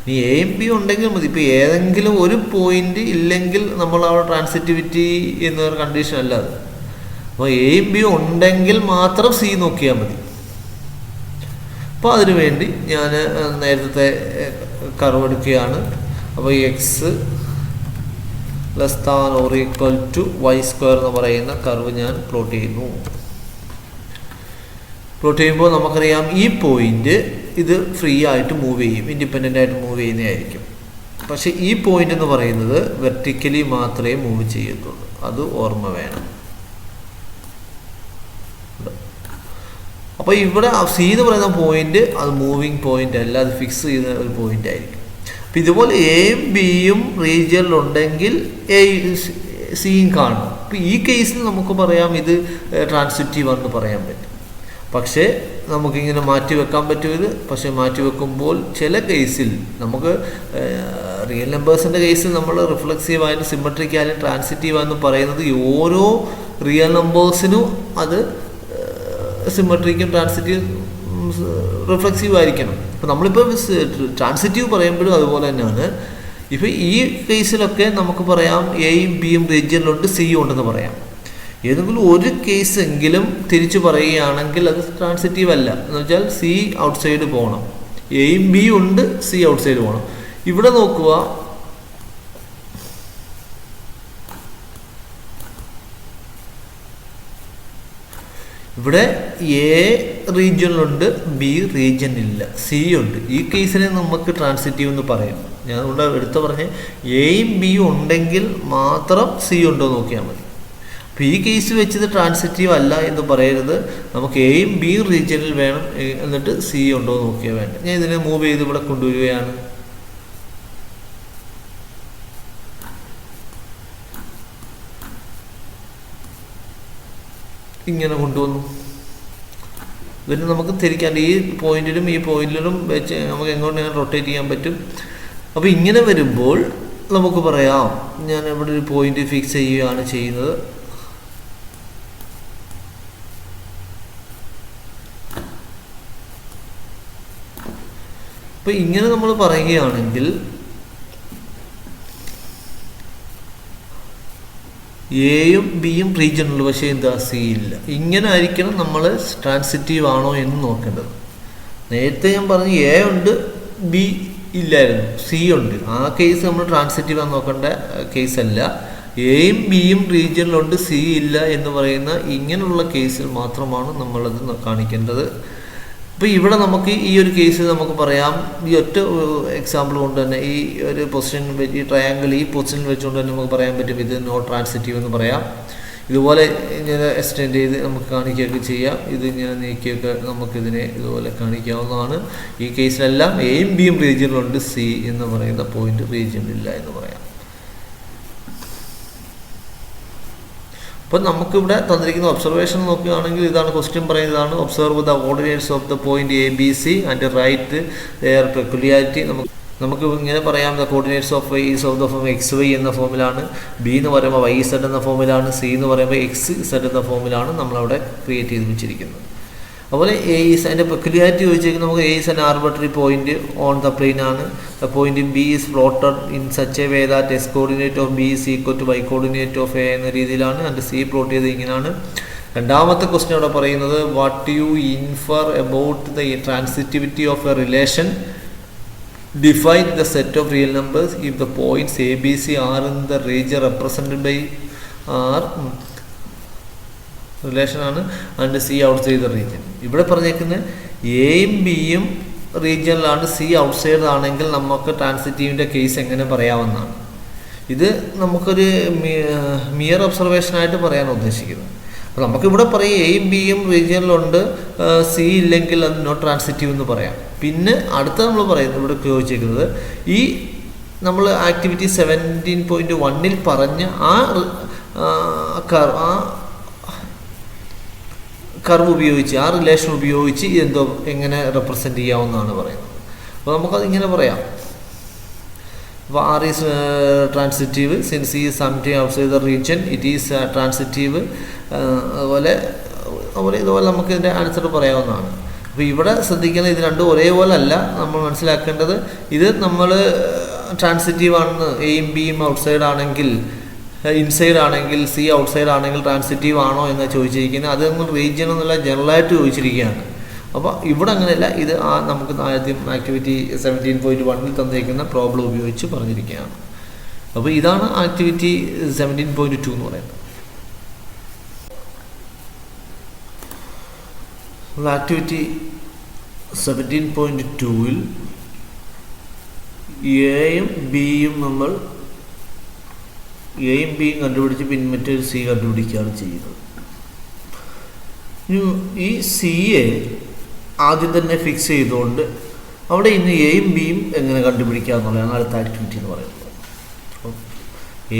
ഇനി എയും ബി ഉണ്ടെങ്കിൽ മതി. ഇപ്പോൾ ഏതെങ്കിലും ഒരു പോയിന്റ് ഇല്ലെങ്കിൽ നമ്മൾ അവിടെ ട്രാൻസിറ്റിവിറ്റി എന്നൊരു കണ്ടീഷൻ അല്ല അത്. അപ്പോൾ എയും ബിയും ഉണ്ടെങ്കിൽ മാത്രം സി നോക്കിയാൽ മതി. അപ്പോൾ അതിനുവേണ്ടി ഞാൻ നേരത്തെ കർവ് എടുക്കുകയാണ്. അപ്പോൾ x less than or equal to y square എന്ന് പറയുന്ന കർവ് ഞാൻ പ്ലോട്ട് ചെയ്യുന്നു. പ്ലോട്ട് ചെയ്യുമ്പോൾ നമുക്കറിയാം ഈ പോയിന്റ് ഇത് ഫ്രീ ആയിട്ട് മൂവ് ചെയ്യും, ഇൻഡിപെൻഡൻ്റ് ആയിട്ട് മൂവ് ചെയ്യുന്നതായിരിക്കും. പക്ഷെ ഈ പോയിന്റ് എന്ന് പറയുന്നത് വെർട്ടിക്കലി മാത്രമേ മൂവ് ചെയ്യത്തുള്ളൂ, അത് ഓർമ്മ വേണം. അപ്പോൾ ഇവിടെ സി എന്ന് പറയുന്ന പോയിന്റ് അത് മൂവിങ് പോയിന്റ് അല്ല, അത് ഫിക്സ് ചെയ്യുന്ന ഒരു പോയിന്റ് ആയിരിക്കും. അപ്പം ഇതുപോലെ എയും ബിയും റീജിയനിലുണ്ടെങ്കിൽ എ സിയും കാണും. അപ്പം ഈ കേസിൽ നമുക്ക് പറയാം ഇത് ട്രാൻസിറ്റീവ് ആണെന്ന് പറയാൻ പറ്റും. പക്ഷേ നമുക്കിങ്ങനെ മാറ്റി വെക്കാൻ പറ്റും ഇത്. പക്ഷേ മാറ്റി വെക്കുമ്പോൾ ചില കേസിൽ നമുക്ക് റിയൽ നമ്പേഴ്സിൻ്റെ കേസിൽ നമ്മൾ റിഫ്ലക്സീവ് ആയാലും സിമെട്രിക് ആയാലും ട്രാൻസിറ്റീവ് ആണെന്ന് പറയുന്നത് ഓരോ റിയൽ നമ്പേഴ്സിനും അത് സിമെട്രിക്കും ട്രാൻസിറ്റീവ് റിഫ്ലക്സീവ് ആയിരിക്കണം. അപ്പോൾ നമ്മളിപ്പോൾ ട്രാൻസിറ്റീവ് പറയുമ്പോഴും അതുപോലെ തന്നെയാണ്. ഇപ്പോൾ ഈ കേസിലൊക്കെ നമുക്ക് പറയാം എയും ബിയും റീജിയനിലുണ്ട്, സിയും ഉണ്ടെന്ന് പറയാം. ഏതെങ്കിലും ഒരു കേസ് എങ്കിലും തിരിച്ചു പറയുകയാണെങ്കിൽ അത് ട്രാൻസിറ്റീവ് അല്ല. എന്ന് വെച്ചാൽ സി ഔട്ട്സൈഡ് പോകണം, എയും ബിയും ഉണ്ട്, സി ഔട്ട്സൈഡ് പോകണം. ഇവിടെ നോക്കുക, ഇവിടെ എ റീജിയനിലുണ്ട്, ബി റീജിയനില്ല, സി ഉണ്ട്. ഈ കേസിനെ നമുക്ക് ട്രാൻസിറ്റീവ് എന്ന് പറയാം. ഞാൻ ഇവിടെ എടുത്തു പറഞ്ഞ് എയും ബിയും ഉണ്ടെങ്കിൽ മാത്രം സി ഉണ്ടോ നോക്കിയാൽ മതി. അപ്പോൾ ഈ കേസ് വെച്ചത് ട്രാൻസിറ്റീവ് അല്ല എന്ന് പറയരുത്. നമുക്ക് എയും ബിയും റീജിയനിൽ വേണം, എന്നിട്ട് സി ഉണ്ടോ നോക്കിയാൽ വേണ്ട. ഞാൻ ഇതിനെ മൂവ് ചെയ്ത് ഇവിടെ കൊണ്ടുവരികയാണ്. ഇങ്ങനെ കൊണ്ടുവന്നു. പിന്നെ നമുക്ക് തിരിക്കാണ്ട് ഈ പോയിന്റിലും ഈ പോയിന്റിലും വെച്ച് നമുക്ക് എങ്ങോട്ട് റൊട്ടേറ്റ് ചെയ്യാൻ പറ്റും. അപ്പോൾ ഇങ്ങനെ വരുമ്പോൾ നമുക്ക് പറയാം ഞാൻ ഇവിടെ ഒരു പോയിന്റ് ഫിക്സ് ചെയ്യുകയാണ് ചെയ്യുന്നത്. അപ്പോൾ ഇങ്ങനെ നമ്മൾ പറയുകയാണെങ്കിൽ എയും ബിയും റീജിയനുള്ളൂ, പക്ഷേ എന്താ സി ഇല്ല. ഇങ്ങനെ ആയിരിക്കണം നമ്മൾ ട്രാൻസിറ്റീവ് ആണോ എന്ന് നോക്കേണ്ടത്. നേരത്തെ ഞാൻ പറഞ്ഞു എ ഉണ്ട്, ബി ഇല്ലായിരുന്നു, സി ഉണ്ട്. ആ കേസ് നമ്മൾ ട്രാൻസിറ്റീവ് ആണെന്ന് നോക്കേണ്ട കേസല്ല. എയും ബിയും റീജിയനിലുണ്ട്, സി ഇല്ല എന്ന് പറയുന്ന ഇങ്ങനെയുള്ള കേസിൽ മാത്രമാണ് നമ്മളത് കാണിക്കേണ്ടത്. അപ്പോൾ ഇവിടെ നമുക്ക് ഈ ഒരു കേസിൽ നമുക്ക് പറയാം, ഈ ഒറ്റ എക്സാമ്പിൾ കൊണ്ട് തന്നെ ഈ ഒരു പൊസിഷൻ ഈ ട്രയാങ്കിൾ ഈ പൊസിഷനിൽ വെച്ചുകൊണ്ട് തന്നെ നമുക്ക് പറയാൻ പറ്റും ഇത് നോട്ട് ട്രാൻസിറ്റീവ് എന്ന് പറയാം. ഇതുപോലെ ഇങ്ങനെ എക്സ്റ്റെൻഡ് ചെയ്ത് നമുക്ക് കാണിക്കുകയൊക്കെ ചെയ്യാം. ഇതിങ്ങനെ നീക്കിയൊക്കെ നമുക്കിതിനെ ഇതുപോലെ കാണിക്കാവുന്നതാണ്. ഈ കേസിലെല്ലാം എയും ബിയും റീജിയനിലുണ്ട്, സി എന്ന് പറയുന്ന പോയിന്റ് റീജിയനിലില്ല എന്ന് പറയാം. അപ്പോൾ നമുക്കിവിടെ തന്നിരിക്കുന്ന ഒബ്സർവേഷൻ നോക്കുകയാണെങ്കിൽ ഇതാണ് ക്വസ്റ്റ്യൻ പറയുന്നതാണ്. Observe the coordinates of the point A B C and write their peculiarity. നമുക്ക് ഇങ്ങനെ പറയാം the coordinates of Y is of the form X Y എന്ന ഫോമിലാണ്, ബി എന്ന് പറയുമ്പോൾ വൈ സെഡ് എന്ന ഫോമിലാണ്, സി എന്ന് പറയുമ്പോൾ എക്സ് സെഡ് എന്ന ഫോമിലാണ് നമ്മളവിടെ ക്രിയേറ്റ് ചെയ്ത് വെച്ചിരിക്കുന്നത്. അതുപോലെ എ ഈസ് അതിൻ്റെ പെക്യുലിയാരിറ്റി ചോദിച്ചിരിക്കുന്നത് നമുക്ക് A is an arbitrary point on the plane ആണ്. The point B is plotted in such a way that S coordinate of B is equal to Y coordinate of A എന്ന രീതിയിലാണ്. And C plot ചെയ്ത് ഇങ്ങനെയാണ്. രണ്ടാമത്തെ question അവിടെ പറയുന്നത് what you infer about the transitivity of a relation, define the set of real numbers if the points A B C are in the region represented by R relation ആണ് and C outside the region. ഇവിടെ പറഞ്ഞേക്കുന്നത് എയും ബിയും റീജിയനിലാണ്, C outside ആണെങ്കിൽ നമുക്ക് ട്രാൻസിറ്റീവിൻ്റെ case എങ്ങനെ പറയാമെന്നാണ്. ഇത് നമുക്കൊരു മിയർ ഒബ്സർവേഷനായിട്ട് പറയാൻ ഉദ്ദേശിക്കുന്നത്. അപ്പോൾ നമുക്കിവിടെ പറയും എയും ബിയും റീജിയനിലുണ്ട്, സി ഇല്ലെങ്കിൽ അത് നോട്ട് ട്രാൻസിറ്റീവ് എന്ന് പറയാം. പിന്നെ അടുത്ത നമ്മൾ പറയുന്നത് ഇവിടെ ചോദിച്ചിരിക്കുന്നത് ഈ നമ്മൾ ആക്ടിവിറ്റി 17.1 പറഞ്ഞ ആ കർവ് ഉപയോഗിച്ച് ആ റിലേഷൻ ഉപയോഗിച്ച് എന്തോ എങ്ങനെ റെപ്രസെൻറ്റ് ചെയ്യാമെന്നാണ് പറയുന്നത്. അപ്പോൾ നമുക്കത് ഇങ്ങനെ പറയാം. അപ്പോൾ ആർ ഈസ് ട്രാൻസിറ്റീവ് സിൻസ് ഈ something outside the region it is transitive. അതുപോലെ ഇതുപോലെ നമുക്ക് ഇതിൻ്റെ ആൻസർ പറയാവുന്നതാണ്. അപ്പോൾ ഇവിടെ ശ്രദ്ധിക്കുന്നത് ഇത് രണ്ടും ഒരേപോലെ അല്ല. നമ്മൾ മനസ്സിലാക്കേണ്ടത് ഇത് നമ്മൾ ട്രാൻസിറ്റീവ് ആണെന്ന് എയും ബിയും ഔട്ട്സൈഡ് ആണെങ്കിൽ, ഇൻസൈഡ് ആണെങ്കിൽ, സി ഔട്ട്സൈഡ് ആണെങ്കിൽ ട്രാൻസിറ്റീവ് ആണോ എന്ന് ചോദിച്ചിരിക്കുന്നത്. അത് നമ്മൾ റീജിയൻ എന്നുള്ള ജനറലായിട്ട് ചോദിച്ചിരിക്കുകയാണ്. അപ്പോൾ ഇവിടെ അങ്ങനെയല്ല, ഇത് നമുക്ക് ആദ്യം ആക്ടിവിറ്റി 17.1 തന്നിരിക്കുന്ന പ്രോബ്ലം ഉപയോഗിച്ച് പറഞ്ഞിരിക്കുകയാണ്. അപ്പോൾ ഇതാണ് ആക്ടിവിറ്റി 17.2 എന്ന് പറയുന്നത്. ആക്ടിവിറ്റി 17.2-ൽ എയും ബിയും നമ്മൾ എയും ബിയും കണ്ടുപിടിച്ച് പിന്നെ മറ്റൊരു സി കണ്ടുപിടിക്കുകയാണ് ചെയ്യുന്നത്. ഈ സിയെ ആദ്യം തന്നെ ഫിക്സ് ചെയ്തുകൊണ്ട് അവിടെ ഇന്ന് എയും ബിയും എങ്ങനെ കണ്ടുപിടിക്കുക എന്നുള്ളതാണ് അടുത്ത ആക്ടിവിറ്റി എന്ന് പറയുന്നത്.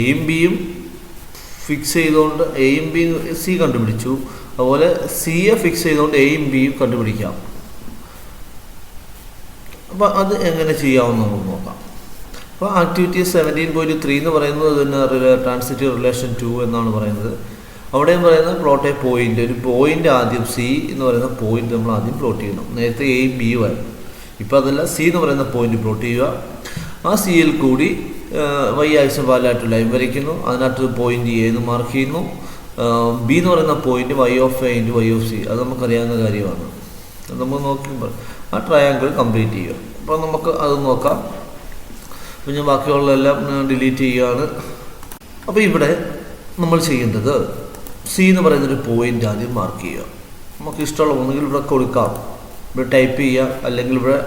എയും ബിയും ഫിക്സ് ചെയ്തുകൊണ്ട് എയും ബിയും സി കണ്ടുപിടിച്ചു, അതുപോലെ സിയെ ഫിക്സ് ചെയ്തുകൊണ്ട് എയും ബിയും കണ്ടുപിടിക്കാം. അപ്പോൾ അത് എങ്ങനെ ചെയ്യാമെന്ന് നമുക്ക് നോക്കാം. അപ്പോൾ ആക്ടിവിറ്റി 17.3 എന്ന് പറയുന്നത് തന്നെ ട്രാൻസിറ്റീവ് റിലേഷൻ 2 എന്നാണ് പറയുന്നത്. അവിടെയും പറയുന്നത് പ്ലോട്ട് എ പോയിന്റ്, ഒരു പോയിന്റ് ആദ്യം സി എന്ന് പറയുന്ന പോയിന്റ് നമ്മൾ ആദ്യം പ്ലോട്ട് ചെയ്യണം. നേരത്തെ എയും ബിയും ആയിരുന്നു, ഇപ്പോൾ അതല്ല, സി എന്ന് പറയുന്ന പോയിന്റ് പ്ലോട്ട് ചെയ്യുക. ആ സിയിൽ കൂടി വൈ ആക്സിന് പാരലായിട്ട് ലൈൻ വരയ്ക്കുന്നു. അതിനകത്ത് പോയിന്റ് എ എന്ന് മാർക്ക് ചെയ്യുന്നു. ബി എന്ന് പറയുന്ന point Y of A into Y of C, അത് നമുക്കറിയാവുന്ന കാര്യമാണ്. അത് നമ്മൾ നോക്കുമ്പോൾ ആ ട്രയാങ്കിൾ കംപ്ലീറ്റ് ചെയ്യുക. അപ്പോൾ നമുക്ക് അത് നോക്കാം. അപ്പോൾ ഞാൻ ബാക്കിയുള്ളതെല്ലാം ഡിലീറ്റ് ചെയ്യുകയാണ്. അപ്പോൾ ഇവിടെ നമ്മൾ ചെയ്യേണ്ടത് സി എന്ന് പറയുന്നൊരു പോയിന്റ് ആദ്യം മാർക്ക് ചെയ്യുക. നമുക്ക് ഇഷ്ടമുള്ള ഒന്നുകിൽ ഇവിടെ കൊടുക്കാം, ഇവിടെ ടൈപ്പ് ചെയ്യുക, അല്ലെങ്കിൽ ഇവിടെ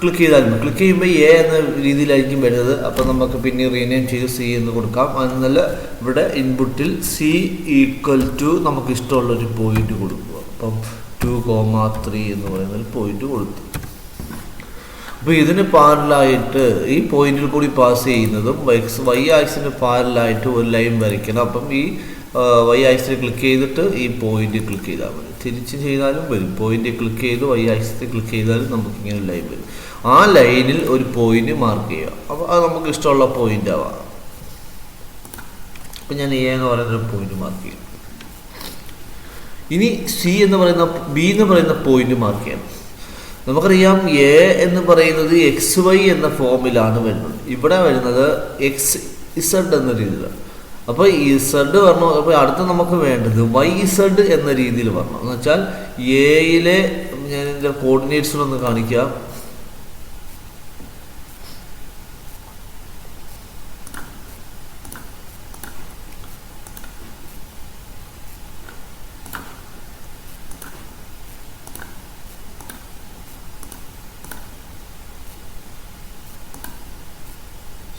ക്ലിക്ക് ചെയ്താലും ക്ലിക്ക് ചെയ്യുമ്പോൾ എ എന്ന രീതിയിലായിരിക്കും വരുന്നത്. അപ്പോൾ നമുക്ക് പിന്നെ റീനെയിം ചെയ്ത് സി എന്ന് കൊടുക്കാം. അതിനല്ല ഇവിടെ ഇൻപുട്ടിൽ സി ഈക്വൽ ടു നമുക്ക് ഇഷ്ടമുള്ളൊരു പോയിന്റ് കൊടുക്കുക. അപ്പം 2,3 എന്ന് പറയുന്നൊരു പോയിന്റ് കൊടുത്തു. അപ്പോൾ ഇതിന് പാരലായിട്ട് ഈ പോയിന്റിൽ കൂടി പാസ് ചെയ്യുന്നതും വൈ ആക്സിന് പാരലായിട്ട് ഒരു ലൈൻ വരയ്ക്കണം. അപ്പം ഈ വൈ ആക്സിൽ ക്ലിക്ക് ചെയ്തിട്ട് ഈ പോയിന്റ് ക്ലിക്ക് ചെയ്താൽ മതി. തിരിച്ച് ചെയ്താലും വരും. പോയിന്റ് ക്ലിക്ക് ചെയ്ത് വൈ ആക്സിൽ ക്ലിക്ക് ചെയ്താലും നമുക്കിങ്ങനെ ലൈൻ വരും. ആ ലൈനിൽ ഒരു പോയിന്റ് മാർക്ക് ചെയ്യുക. അപ്പോൾ അത് നമുക്ക് ഇഷ്ടമുള്ള പോയിന്റ് ആവാം. അപ്പം ഞാൻ എ എന്ന് പറയുന്നൊരു പോയിന്റ് മാർക്ക് ചെയ്യും. ഇനി സി എന്ന് പറയുന്ന ബി എന്ന് പറയുന്ന പോയിന്റ് മാർക്ക് ചെയ്യണം. നമുക്കറിയാം എ എന്ന് പറയുന്നത് എക്സ് വൈ എന്ന ഫോമിലാണ് വരുന്നത്. ഇവിടെ വരുന്നത് എക്സ് ഇസഡ് എന്ന രീതിയിലാണ്. അപ്പോൾ ഇസഡ് വരണം. അപ്പോൾ അടുത്ത് നമുക്ക് വേണ്ടത് വൈ ഇസഡ് എന്ന രീതിയിൽ വരണം. എന്ന് വെച്ചാൽ എയിലെ ഞാൻ ഇതിൻ്റെ കോർഡിനേറ്റ്സിലൊന്ന് കാണിക്കാം.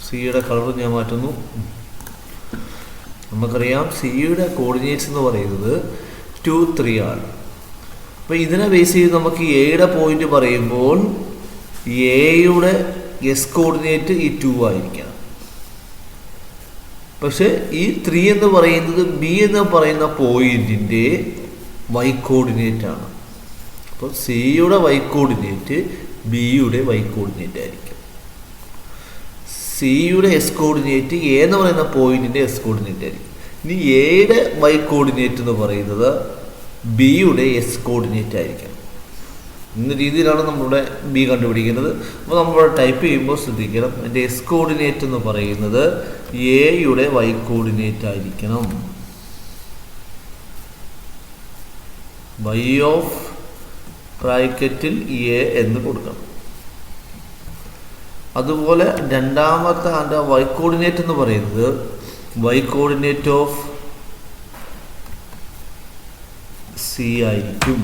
സിയുടെ കളർ ഞാൻ മാറ്റുന്നു. നമുക്കറിയാം സിയുടെ കോർഡിനേറ്റ്സ് എന്ന് പറയുന്നത് 2, 3 ആണ്. അപ്പോൾ ഇതിനെ ബേസ് ചെയ്ത് നമുക്ക് എയുടെ പോയിന്റ് പറയുമ്പോൾ എയുടെ എസ് കോർഡിനേറ്റ് ഈ 2 ആയിരിക്കണം. പക്ഷെ ഈ 3 എന്ന് പറയുന്നത് ബി എന്ന് പറയുന്ന പോയിന്റിൻ്റെ വൈ കോർഡിനേറ്റ് ആണ്. അപ്പോൾ സിയുടെ വൈ കോർഡിനേറ്റ് ബിയുടെ വൈ കോർഡിനേറ്റ് ആയിരിക്കും. സിയുടെ എസ് കോർഡിനേറ്റ് എ എന്ന് പറയുന്ന പോയിന്റിൻ്റെ എസ് കോർഡിനേറ്റ് ആയിരിക്കും. ഇനി എയുടെ വൈ കോർഡിനേറ്റ് എന്ന് പറയുന്നത് ബിയുടെ എസ് കോർഡിനേറ്റ് ആയിരിക്കണം. ഇന്ന രീതിയിലാണ് നമ്മളുടെ ബി കണ്ടുപിടിക്കുന്നത്. അപ്പോൾ നമ്മളിവിടെ ടൈപ്പ് ചെയ്യുമ്പോൾ ശ്രദ്ധിക്കണം, എൻ്റെ എസ് കോർഡിനേറ്റ് എന്ന് പറയുന്നത് എയുടെ വൈ കോർഡിനേറ്റ് ആയിരിക്കണം. വൈ ഓഫ് ബ്രാക്കറ്റിൽ എ എന്ന് കൊടുക്കണം. അതുപോലെ രണ്ടാമത്തെ അതിൻ്റെ വൈ കോർഡിനേറ്റ് എന്ന് പറയുന്നത് വൈ കോർഡിനേറ്റ് ഓഫ് സി ആയിരിക്കും.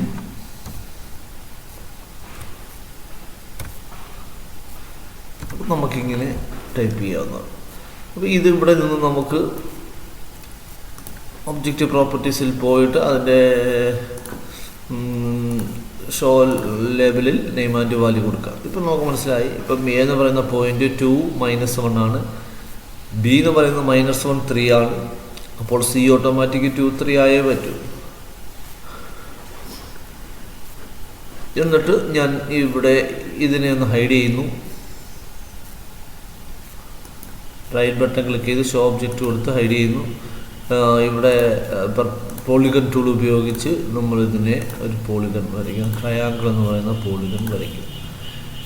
നമുക്കിങ്ങനെ ടൈപ്പ് ചെയ്യാവുന്നതാണ്. അപ്പോൾ ഇത് ഇവിടെ നിന്ന് നമുക്ക് ഒബ്ജക്റ്റ് പ്രോപ്പർട്ടീസിൽ പോയിട്ട് അതിൻ്റെ ഷോ ലേബലിൽ നെയിം ആൻഡ് വാല്യൂ കൊടുക്കാം. ഇപ്പം നമുക്ക് മനസ്സിലായി. ഇപ്പം എ എന്ന് പറയുന്ന പോയിന്റ് 2, -1 ആണ്. ബി എന്ന് പറയുന്നത് -1, 3 ആണ്. അപ്പോൾ സി ഓട്ടോമാറ്റിക് 2, 3 ആയേ പറ്റൂ. എന്നിട്ട് ഞാൻ ഇവിടെ ഇതിനെ ഒന്ന് ഹൈഡ് ചെയ്യുന്നു. റൈറ്റ് ബട്ടൺ ക്ലിക്ക് ചെയ്ത് ഷോ ഒബ്ജക്റ്റ് കൊടുത്ത് ഹൈഡ് ചെയ്യുന്നു. ഇവിടെ പോളിഗൺ ടൂൾ ഉപയോഗിച്ച് നമ്മളിതിനെ ഒരു പോളിഗൺ വരയ്ക്കും. ട്രയാങ്കിൾ എന്ന് പറയുന്ന പോളിഗൺ വരയ്ക്കും.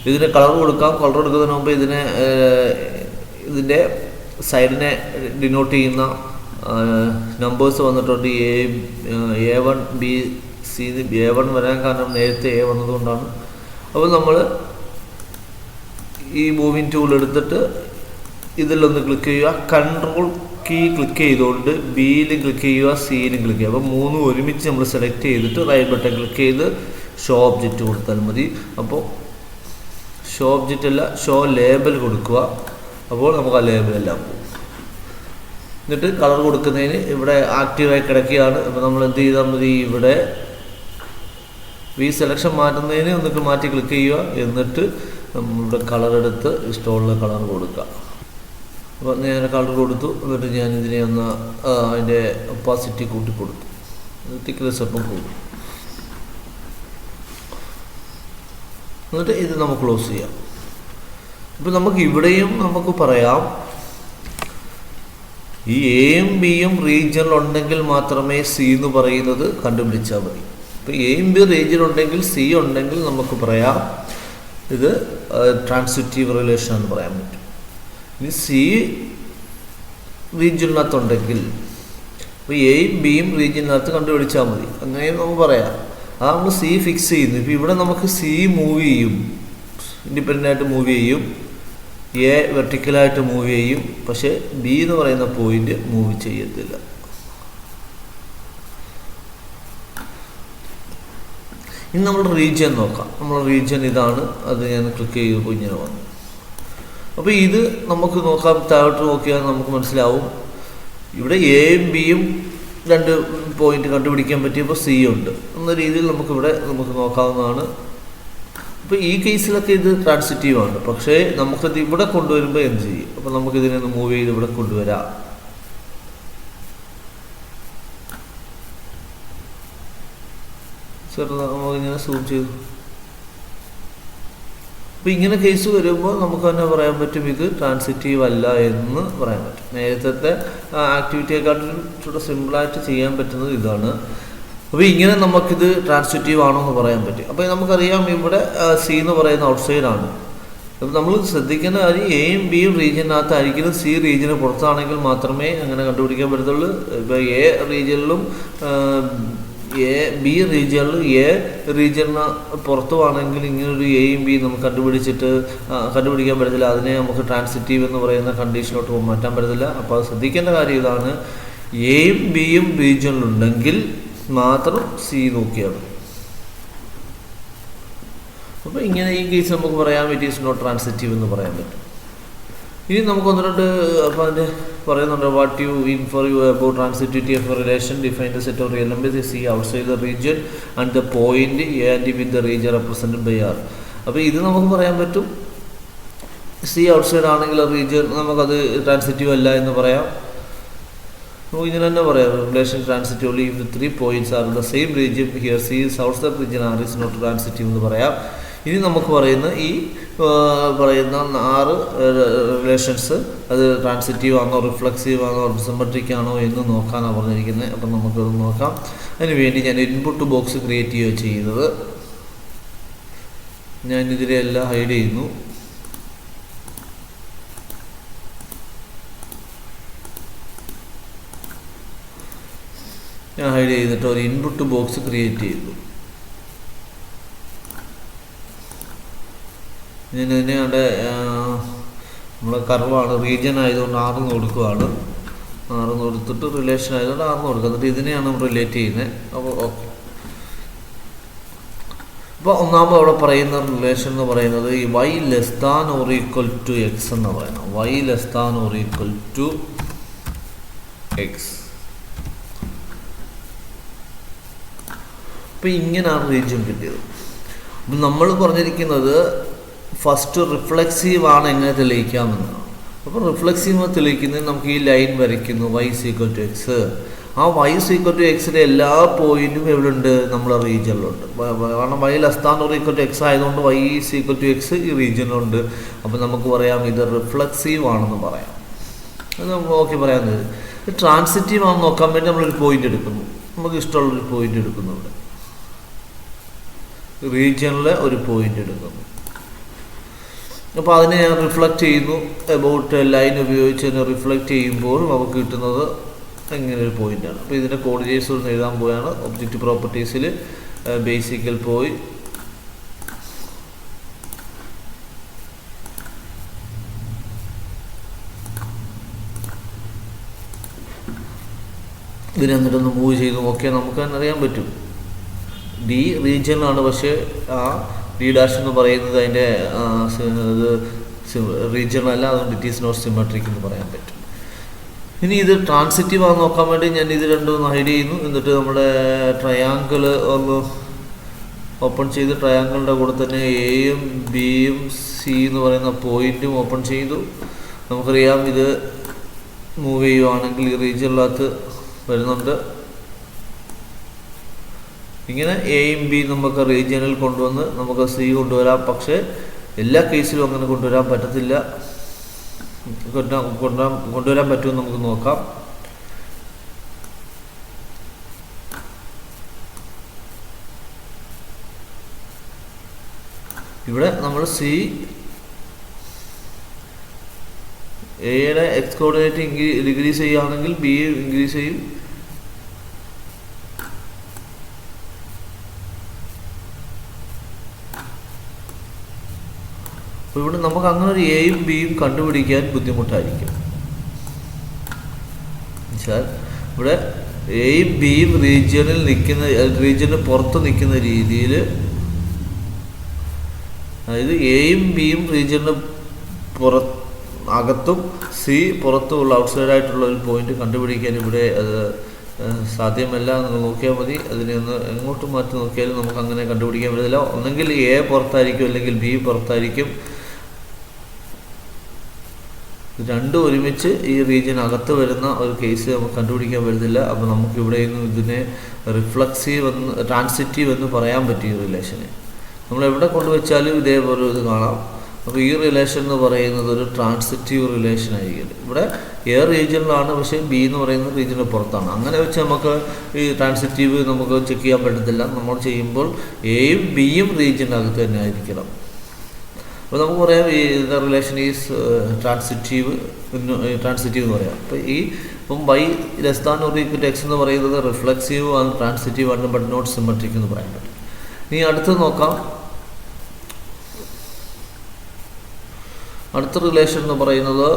ഇതിന് കളർ കൊടുക്കാം. കളർ കൊടുക്കുന്നതിന് മുമ്പ് ഇതിൻ്റെ സൈഡിനെ ഡിനോട്ട് ചെയ്യുന്ന നമ്പേഴ്സ് വന്നിട്ടുണ്ട്. A1 B C A1 വരാൻ കാരണം നേരത്തെ A വന്നതുകൊണ്ടാണ്. അപ്പോൾ നമ്മൾ ഈ മൂവിങ് ടൂൾ എടുത്തിട്ട് ഇതിലൊന്ന് ക്ലിക്ക് ചെയ്യുക, കൺട്രോൾ കീ ക്ലിക്ക് ചെയ്തുകൊണ്ട് ബിയിൽ ക്ലിക്ക് ചെയ്യുക, സിയിലും ക്ലിക്ക് ചെയ്യുക. അപ്പോൾ മൂന്നും ഒരുമിച്ച് നമ്മൾ സെലക്ട് ചെയ്തിട്ട് റൈറ്റ് ബട്ടൺ ക്ലിക്ക് ചെയ്ത് ഷോ ഒബ്ജക്റ്റ് കൊടുത്താൽ മതി. അപ്പോൾ ഷോ ഒബ്ജക്റ്റ് അല്ല, ഷോ ലേബൽ കൊടുക്കുക. അപ്പോൾ നമുക്ക് ആ ലേബലെല്ലാം പോകും. എന്നിട്ട് കളർ കൊടുക്കുന്നതിന് ഇവിടെ ആക്റ്റീവായി കിടക്കുകയാണ്. അപ്പോൾ നമ്മൾ എന്ത് ചെയ്താൽ മതി, ഇവിടെ ഈ സെലക്ഷൻ മാറ്റുന്നതിന് ഒന്നിട്ട് മാറ്റി ക്ലിക്ക് ചെയ്യുക. എന്നിട്ട് നമ്മളുടെ കളർ എടുത്ത് ഇഷ്ടമുള്ള കളർ കൊടുക്കുക. അപ്പോൾ ഞാൻ കളർ കൊടുത്തു. എന്നിട്ട് ഞാൻ ഇതിനെ ഒന്ന് അതിൻ്റെ ഒപ്പാസിറ്റി കൂട്ടി കൊടുത്തു, തിക്നെസ് ഒപ്പം കൂട്ടും. എന്നിട്ട് ഇത് നമുക്ക് ക്ലോസ് ചെയ്യാം. ഇപ്പോൾ നമുക്ക് ഇവിടെയും നമുക്ക് പറയാം, ഈ എയും ബിയും റീജിയനിൽ ഉണ്ടെങ്കിൽ മാത്രമേ സി എന്ന് പറയുന്നത് കണ്ടുപിടിച്ചാൽ മതി. ഇപ്പോൾ എയും ബി റീജിയൻ ഉണ്ടെങ്കിൽ സി ഉണ്ടെങ്കിൽ നമുക്ക് പറയാം ഇത് ട്രാൻസിറ്റീവ് റിലേഷൻ എന്ന് പറയാൻ പറ്റും. ഇനി സി റീജിയനകത്തുണ്ടെങ്കിൽ അപ്പോൾ എയും ബിയും റീജിയനകത്ത് കണ്ടുപിടിച്ചാൽ മതി, അങ്ങനെയും നമുക്ക് പറയാം. അത് നമ്മൾ സി ഫിക്സ് ചെയ്യുന്നു. ഇപ്പോൾ ഇവിടെ നമുക്ക് സി മൂവ് ചെയ്യും, ഇൻഡിപെൻഡൻ്റ് ആയിട്ട് മൂവ് ചെയ്യും, എ വെർട്ടിക്കലായിട്ട് മൂവ് ചെയ്യും, പക്ഷേ ബി എന്ന് പറയുന്ന പോയിന്റ് മൂവ് ചെയ്യത്തില്ല. ഇനി നമ്മൾ റീജിയൻ നോക്കാം. നമ്മൾ റീജിയൻ ഇതാണ്, അത് ഞാൻ ക്ലിക്ക് ചെയ്തപ്പോൾ ഇങ്ങനെ വന്നു. അപ്പോൾ ഇത് നമുക്ക് നോക്കാം, താഴോട്ട് നോക്കിയാൽ നമുക്ക് മനസ്സിലാവും ഇവിടെ എയും ബിയും രണ്ട് പോയിന്റ് കണ്ടുപിടിക്കാൻ പറ്റിയപ്പോൾ സി ഉണ്ട് എന്ന രീതിയിൽ നമുക്കിവിടെ നമുക്ക് നോക്കാവുന്നതാണ്. അപ്പോൾ ഈ കേസിലൊക്കെ ഇത് ട്രാൻസിറ്റീവ് ആണ്, പക്ഷേ നമുക്കത് ഇവിടെ കൊണ്ടുവരുമ്പോൾ എന്ത് ചെയ്യും? അപ്പോൾ നമുക്കിതിനെ ഒന്ന് മൂവ് ചെയ്ത് ഇവിടെ കൊണ്ടുവരാം. നമുക്കിങ്ങനെ സൂം ചെയ്തു. അപ്പോൾ ഇങ്ങനെ കേസ് വരുമ്പോൾ നമുക്ക് തന്നെ പറയാൻ പറ്റും ഇത് ട്രാൻസിറ്റീവ് അല്ല എന്ന് പറയാൻ പറ്റും. നേരത്തെ ആക്ടിവിറ്റിയെക്കാട്ടിലും ഇച്ചിരി സിമ്പിളായിട്ട് ചെയ്യാൻ പറ്റുന്നത് ഇതാണ്. അപ്പോൾ ഇങ്ങനെ നമുക്കിത് ട്രാൻസിറ്റീവ് ആണോ എന്ന് പറയാൻ പറ്റും. അപ്പോൾ നമുക്കറിയാം ഇവിടെ സി എന്ന് പറയുന്ന ഔട്ട്സൈഡാണ്. അപ്പോൾ നമ്മൾ ശ്രദ്ധിക്കേണ്ട കാര്യം എയും ബിയും റീജിയനകത്തായിരിക്കും, സി റീജിയന് പുറത്താണെങ്കിൽ മാത്രമേ അങ്ങനെ കണ്ടുപിടിക്കാൻ പറ്റത്തുള്ളൂ. ഇപ്പോൾ എ റീജിയനിലും ബി റീജിയനിൽ എ റീജിയന് പുറത്തുവാണെങ്കിൽ ഇങ്ങനൊരു എയും ബിയും നമുക്ക് കണ്ടുപിടിക്കാൻ പറ്റത്തില്ല. അതിനെ നമുക്ക് ട്രാൻസിറ്റീവ് എന്ന് പറയുന്ന കണ്ടീഷനിലോട്ട് മാറ്റാൻ പറ്റത്തില്ല. അപ്പോൾ അത് ശ്രദ്ധിക്കേണ്ട കാര്യം ഇതാണ്, എയും ബിയും റീജിയനിലുണ്ടെങ്കിൽ മാത്രം സി നോക്കിയാണ്. അപ്പോൾ ഇങ്ങനെ ഈ കേസ് നമുക്ക് പറയാം ഇറ്റ് ഈസ് നോട്ട് ട്രാൻസിറ്റീവ് എന്ന് പറയാൻ പറ്റും. ഇനി നമുക്ക് ഒന്ന് രണ്ട് അപ്പോൾ അതിൻ്റെ പറയുന്നുണ്ട്, what you infer you about transitivity of relation define the set of real numbers C outside the region and the point A and with the region represented by R. അപ്പോൾ ഇത് നമുക്ക് പറയാൻ പറ്റും, സി ഔട്ട്സൈഡ് ആണെങ്കിൽ region നമുക്കത് transitive അല്ല എന്ന് പറയാം. നമുക്ക് ഇങ്ങനെ തന്നെ പറയാം, relation transitively if 3 points are the same region here C is outside region R is not transitive എന്ന് പറയാം. ഇനി നമുക്ക് പറയുന്ന ഈ പറയുന്ന 6 റിലേഷൻസ് അത് ട്രാൻസിറ്റീവ് ആണോ, റിഫ്ലക്സീവ് ആണോ, സിമെട്രിക് ആണോ എന്ന് നോക്കാനാണ് പറഞ്ഞിരിക്കുന്നത്. അപ്പം നമുക്കത് നോക്കാം. അതിന് വേണ്ടി ഞാൻ ഇൻപുട്ട് ബോക്സ് ക്രിയേറ്റ് ചെയ്യുക ചെയ്യുന്നത്. ഞാൻ ഇതിലെ എല്ലാം ഹൈഡ് ചെയ്യുന്നു. ഞാൻ ഹൈഡ് ചെയ്തിട്ട് ഒരു ഇൻപുട്ട് ബോക്സ് ക്രിയേറ്റ് ചെയ്തു. ഇതിനെ അവിടെ നമ്മളെ കർവാണ്, റീജിയൻ ആയതുകൊണ്ട് 6 കൊടുക്കുകയാണ്. 6 കൊടുത്തിട്ട് റിലേഷൻ ആയതുകൊണ്ട് 6 കൊടുക്കുക. എന്നിട്ട് ഇതിനെയാണ് നമ്മൾ റിലേറ്റ് ചെയ്യുന്നത്. അപ്പോൾ ഓക്കെ. അപ്പോൾ ഒന്നാമത് അവിടെ പറയുന്ന റിലേഷൻ എന്ന് പറയുന്നത് ഈ y less than or equal to x എന്ന് പറയുന്നത്. y less than or equal to x. അപ്പോൾ ഇങ്ങനെയാണ് റീജിയൻ കിട്ടിയത്. അപ്പം നമ്മൾ പറഞ്ഞിരിക്കുന്നത് ഫസ്റ്റ് റിഫ്ലെക്സീവ് ആണ് എങ്ങനെ തെളിയിക്കാമെന്നാണ്. അപ്പോൾ റിഫ്ലെക്സീവ് തെളിയിക്കുന്നത് നമുക്ക് ഈ ലൈൻ വരയ്ക്കുന്നു, y ഈക്വൽ ടു എക്സ്. ആ y ഈക്വൽ ടു എക്സിൻ്റെ എല്ലാ പോയിന്റും എവിടെ ഉണ്ട്? നമ്മളെ റീജിയനിലുണ്ട്. കാരണം y less than or equal to x ആയതുകൊണ്ട് y ഈക്വൽ ടു എക്സ് ഈ റീജിയനിലുണ്ട്. അപ്പോൾ നമുക്ക് പറയാം ഇത് റിഫ്ലെക്സീവ് ആണെന്ന് പറയാം. അത് നമുക്ക് ഓക്കെ പറയാൻ തരും. ട്രാൻസിറ്റീവ് ആണെന്ന് നോക്കാൻ വേണ്ടി നമ്മളൊരു പോയിന്റ് എടുക്കുന്നു. നമുക്ക് ഇഷ്ടമുള്ളൊരു പോയിന്റ് എടുക്കുന്നു. ഇവിടെ റീജിയനിലെ ഒരു പോയിന്റ് എടുക്കുന്നു. അപ്പോൾ അതിനെ ഞാൻ റിഫ്ലക്റ്റ് ചെയ്യുന്നു. എബൌട്ട് ലൈൻ ഉപയോഗിച്ച് തന്നെ റിഫ്ലക്റ്റ് ചെയ്യുമ്പോൾ നമുക്ക് കിട്ടുന്നത് ഇങ്ങനെ ഒരു പോയിൻ്റാണ്. അപ്പോൾ ഇതിൻ്റെ കോർഡിനേറ്റ്സ് ഒന്ന് എഴുതാൻ പോവുകയാണ്. ഒബ്ജക്റ്റ് പ്രോപ്പർട്ടീസിൽ ബേസിക്കിൽ പോയി ഇതിനെ എന്നിട്ടൊന്ന് മൂവ് ചെയ്ത് നോക്കിയാൽ നമുക്ക് തന്നെ അറിയാൻ പറ്റും. ഡി റീജിയനിലാണ്, പക്ഷേ ആ ഡി ഡാഷ് എന്ന് പറയുന്നത് അതിൻ്റെ ഇത് റീജിയനല്ല, അതുകൊണ്ട് ഇറ്റ് ഈസ് നോട്ട് സിമെട്രിക് എന്ന് പറയാൻ പറ്റും. ഇനി ഇത് ട്രാൻസിറ്റീവ് ആണെന്ന് നോക്കാൻ വേണ്ടി ഞാൻ ഇത് രണ്ടും ഒന്ന് ഹൈഡ് ചെയ്യുന്നു. എന്നിട്ട് നമ്മുടെ ട്രയാങ്കിൾ ഒന്ന് ഓപ്പൺ ചെയ്ത് ട്രയാങ്കിളിൻ്റെ കൂടെ തന്നെ എയും ബിയും സി എന്ന് പറയുന്ന പോയിൻറ്റും ഓപ്പൺ ചെയ്തു. നമുക്കറിയാം ഇത് മൂവ് ചെയ്യുവാണെങ്കിൽ ഈ റീജിയനിനകത്ത് വരുന്നുണ്ട്. ഇങ്ങനെ എയും ബിയും നമുക്ക് റീജിയനിൽ കൊണ്ടുവന്ന് നമുക്ക് സി കൊണ്ടുവരാം. പക്ഷേ എല്ലാ കേസിലും അങ്ങനെ കൊണ്ടുവരാൻ പറ്റത്തില്ല. കൊണ്ടുവരാൻ പറ്റുമെന്ന് നമുക്ക് നോക്കാം. ഇവിടെ നമ്മൾ സി എയുടെ എക്സ് കോർഡിനേറ്റ് ഡിക്രീസ് ചെയ്യുകയാണെങ്കിൽ ബി ഇൻക്രീസ് ചെയ്യും. അപ്പോൾ ഇവിടെ നമുക്ക് അങ്ങനെ ഒരു എയും ബിയും കണ്ടുപിടിക്കാൻ ബുദ്ധിമുട്ടായിരിക്കും. എന്നുവെച്ചാൽ ഇവിടെ എയും ബിയും റീജിയന് പുറത്ത് നിൽക്കുന്ന രീതിയിൽ, അതായത് എയും ബിയും റീജിയന് അകത്തും സി പുറത്തുമുള്ള ഔട്ട്സൈഡായിട്ടുള്ള ഒരു പോയിന്റ് കണ്ടുപിടിക്കാൻ ഇവിടെ അത് സാധ്യമല്ല. നിങ്ങൾ നോക്കിയാൽ മതി. അതിനെ ഒന്ന് എങ്ങോട്ട് മാറ്റി നോക്കിയാലും നമുക്ക് അങ്ങനെ കണ്ടുപിടിക്കാൻ പറ്റില്ല. ഒന്നെങ്കിൽ എ പുറത്തായിരിക്കും, അല്ലെങ്കിൽ ബി പുറത്തായിരിക്കും. രണ്ടും ഒരുമിച്ച് ഈ റീജിയൻ അകത്ത് വരുന്ന ഒരു കേസ് നമുക്ക് കണ്ടുപിടിക്കാൻ പറ്റത്തില്ല. അപ്പോൾ നമുക്കിവിടെ നിന്ന് ഇതിനെ റിഫ്ലക്സീവ് ട്രാൻസിറ്റീവ് എന്ന് പറയാൻ പറ്റും. ഈ റിലേഷനെ നമ്മൾ എവിടെ കൊണ്ടുവച്ചാലും ഇതേപോലെ ഇത് കാണാം. അപ്പോൾ ഈ റിലേഷൻ എന്ന് പറയുന്നത് ഒരു ട്രാൻസിറ്റീവ് റിലേഷൻ ആയിരിക്കും. ഇവിടെ എ റീജിയനിലാണ്, പക്ഷേ ബി എന്ന് പറയുന്ന റീജിയന് പുറത്താണ്. അങ്ങനെ വെച്ച് നമുക്ക് ഈ ട്രാൻസിറ്റീവ് നമുക്ക് ചെക്ക് ചെയ്യാൻ പറ്റത്തില്ല. നമ്മൾ ചെയ്യുമ്പോൾ എയും ബിയും റീജിയനകത്ത് തന്നെ ആയിരിക്കണം. അപ്പോൾ നമുക്ക് പറയാം ഈ റിലേഷൻ ഈസ് ട്രാൻസിറ്റീവ് എന്ന് പറയാം. അപ്പോൾ ഇപ്പം y less than or equal to x എന്ന് പറയുന്നത് റിഫ്ലക്സീവ് ആണ്, ട്രാൻസിറ്റീവ് ആണ്, ബട്ട് നോട്ട് സിമെട്രിക് എന്ന് പറയാൻ പറ്റും. ഇനി അടുത്ത് നോക്കാം. അടുത്ത റിലേഷൻ എന്ന് പറയുന്നത്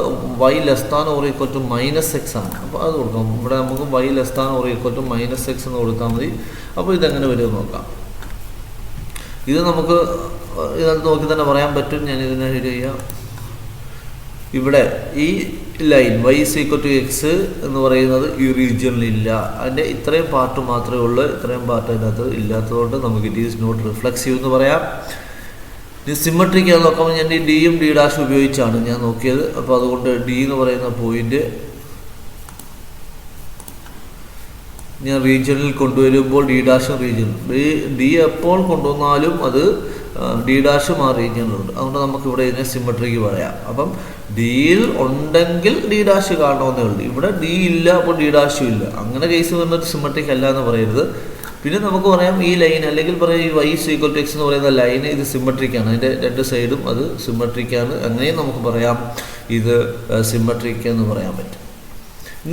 y less than or equal to minus x ആണ്. അപ്പോൾ അത് കൊടുക്കാം. ഇവിടെ നമുക്ക് y less than or equal to minus x എന്ന് കൊടുത്താൽ മതി. അപ്പോൾ ഇതെങ്ങനെ വരുമെന്ന് നോക്കാം. ഇത് നമുക്ക് ഇതിനകത്ത് നോക്കി തന്നെ പറയാൻ പറ്റും. ഞാൻ ഇതിനെ ഹൈഡ് ചെയ്യാം. ഇവിടെ ഈ line y is equal to x എന്ന് പറയുന്നത് ഈ റീജിയനിലില്ല. അതിൻ്റെ ഇത്രയും പാർട്ട് മാത്രമേ ഉള്ളൂ. ഇത്രയും പാർട്ട് അതിനകത്ത് ഇല്ലാത്തതുകൊണ്ട് നമുക്ക് ഇറ്റ് ഈസ് നോട്ട് റിഫ്ലക്സീവ് എന്ന് പറയാം. ഇനി സിമെട്രിക് ആണെന്ന് നോക്കുമ്പോൾ ഞാൻ ഈ ഡിയും ഡി ഡാഷും ഉപയോഗിച്ചാണ് ഞാൻ നോക്കിയത്. അപ്പോൾ അതുകൊണ്ട് ഡി എന്ന് പറയുന്ന പോയിന്റ് ഞാൻ റീജിയനിൽ കൊണ്ടുവരുമ്പോൾ ഡി ഡാഷും റീജിയൻ ഡി എപ്പോൾ കൊണ്ടുവന്നാലും അത് ഡി ഡാഷും ആ റീജിയനിലുണ്ട്. അതുകൊണ്ട് നമുക്കിവിടെ ഇതിനെ സിമെട്രിക്ക് പറയാം. അപ്പം ഡിയിൽ ഉണ്ടെങ്കിൽ ഡി ഡാഷ് കാണണമെന്നേ ഉള്ളൂ. ഇവിടെ ഡി ഇല്ല, അപ്പോൾ ഡി ഡാഷും ഇല്ല. അങ്ങനെ കേസ് വന്നിട്ട് സിമെട്രിക് അല്ല എന്ന് പറയരുത്. പിന്നെ നമുക്ക് പറയാം ഈ ലൈൻ, അല്ലെങ്കിൽ പറയാം ഈ y is equal to x എന്ന് പറയുന്ന ലൈന് ഇത് സിമെട്രിക്കാണ്. അതിൻ്റെ രണ്ട് സൈഡും അത് സിമെട്രിക്കാണ്. അങ്ങനെയും നമുക്ക് പറയാം ഇത് സിമെട്രിക് എന്ന് പറയാൻ പറ്റും.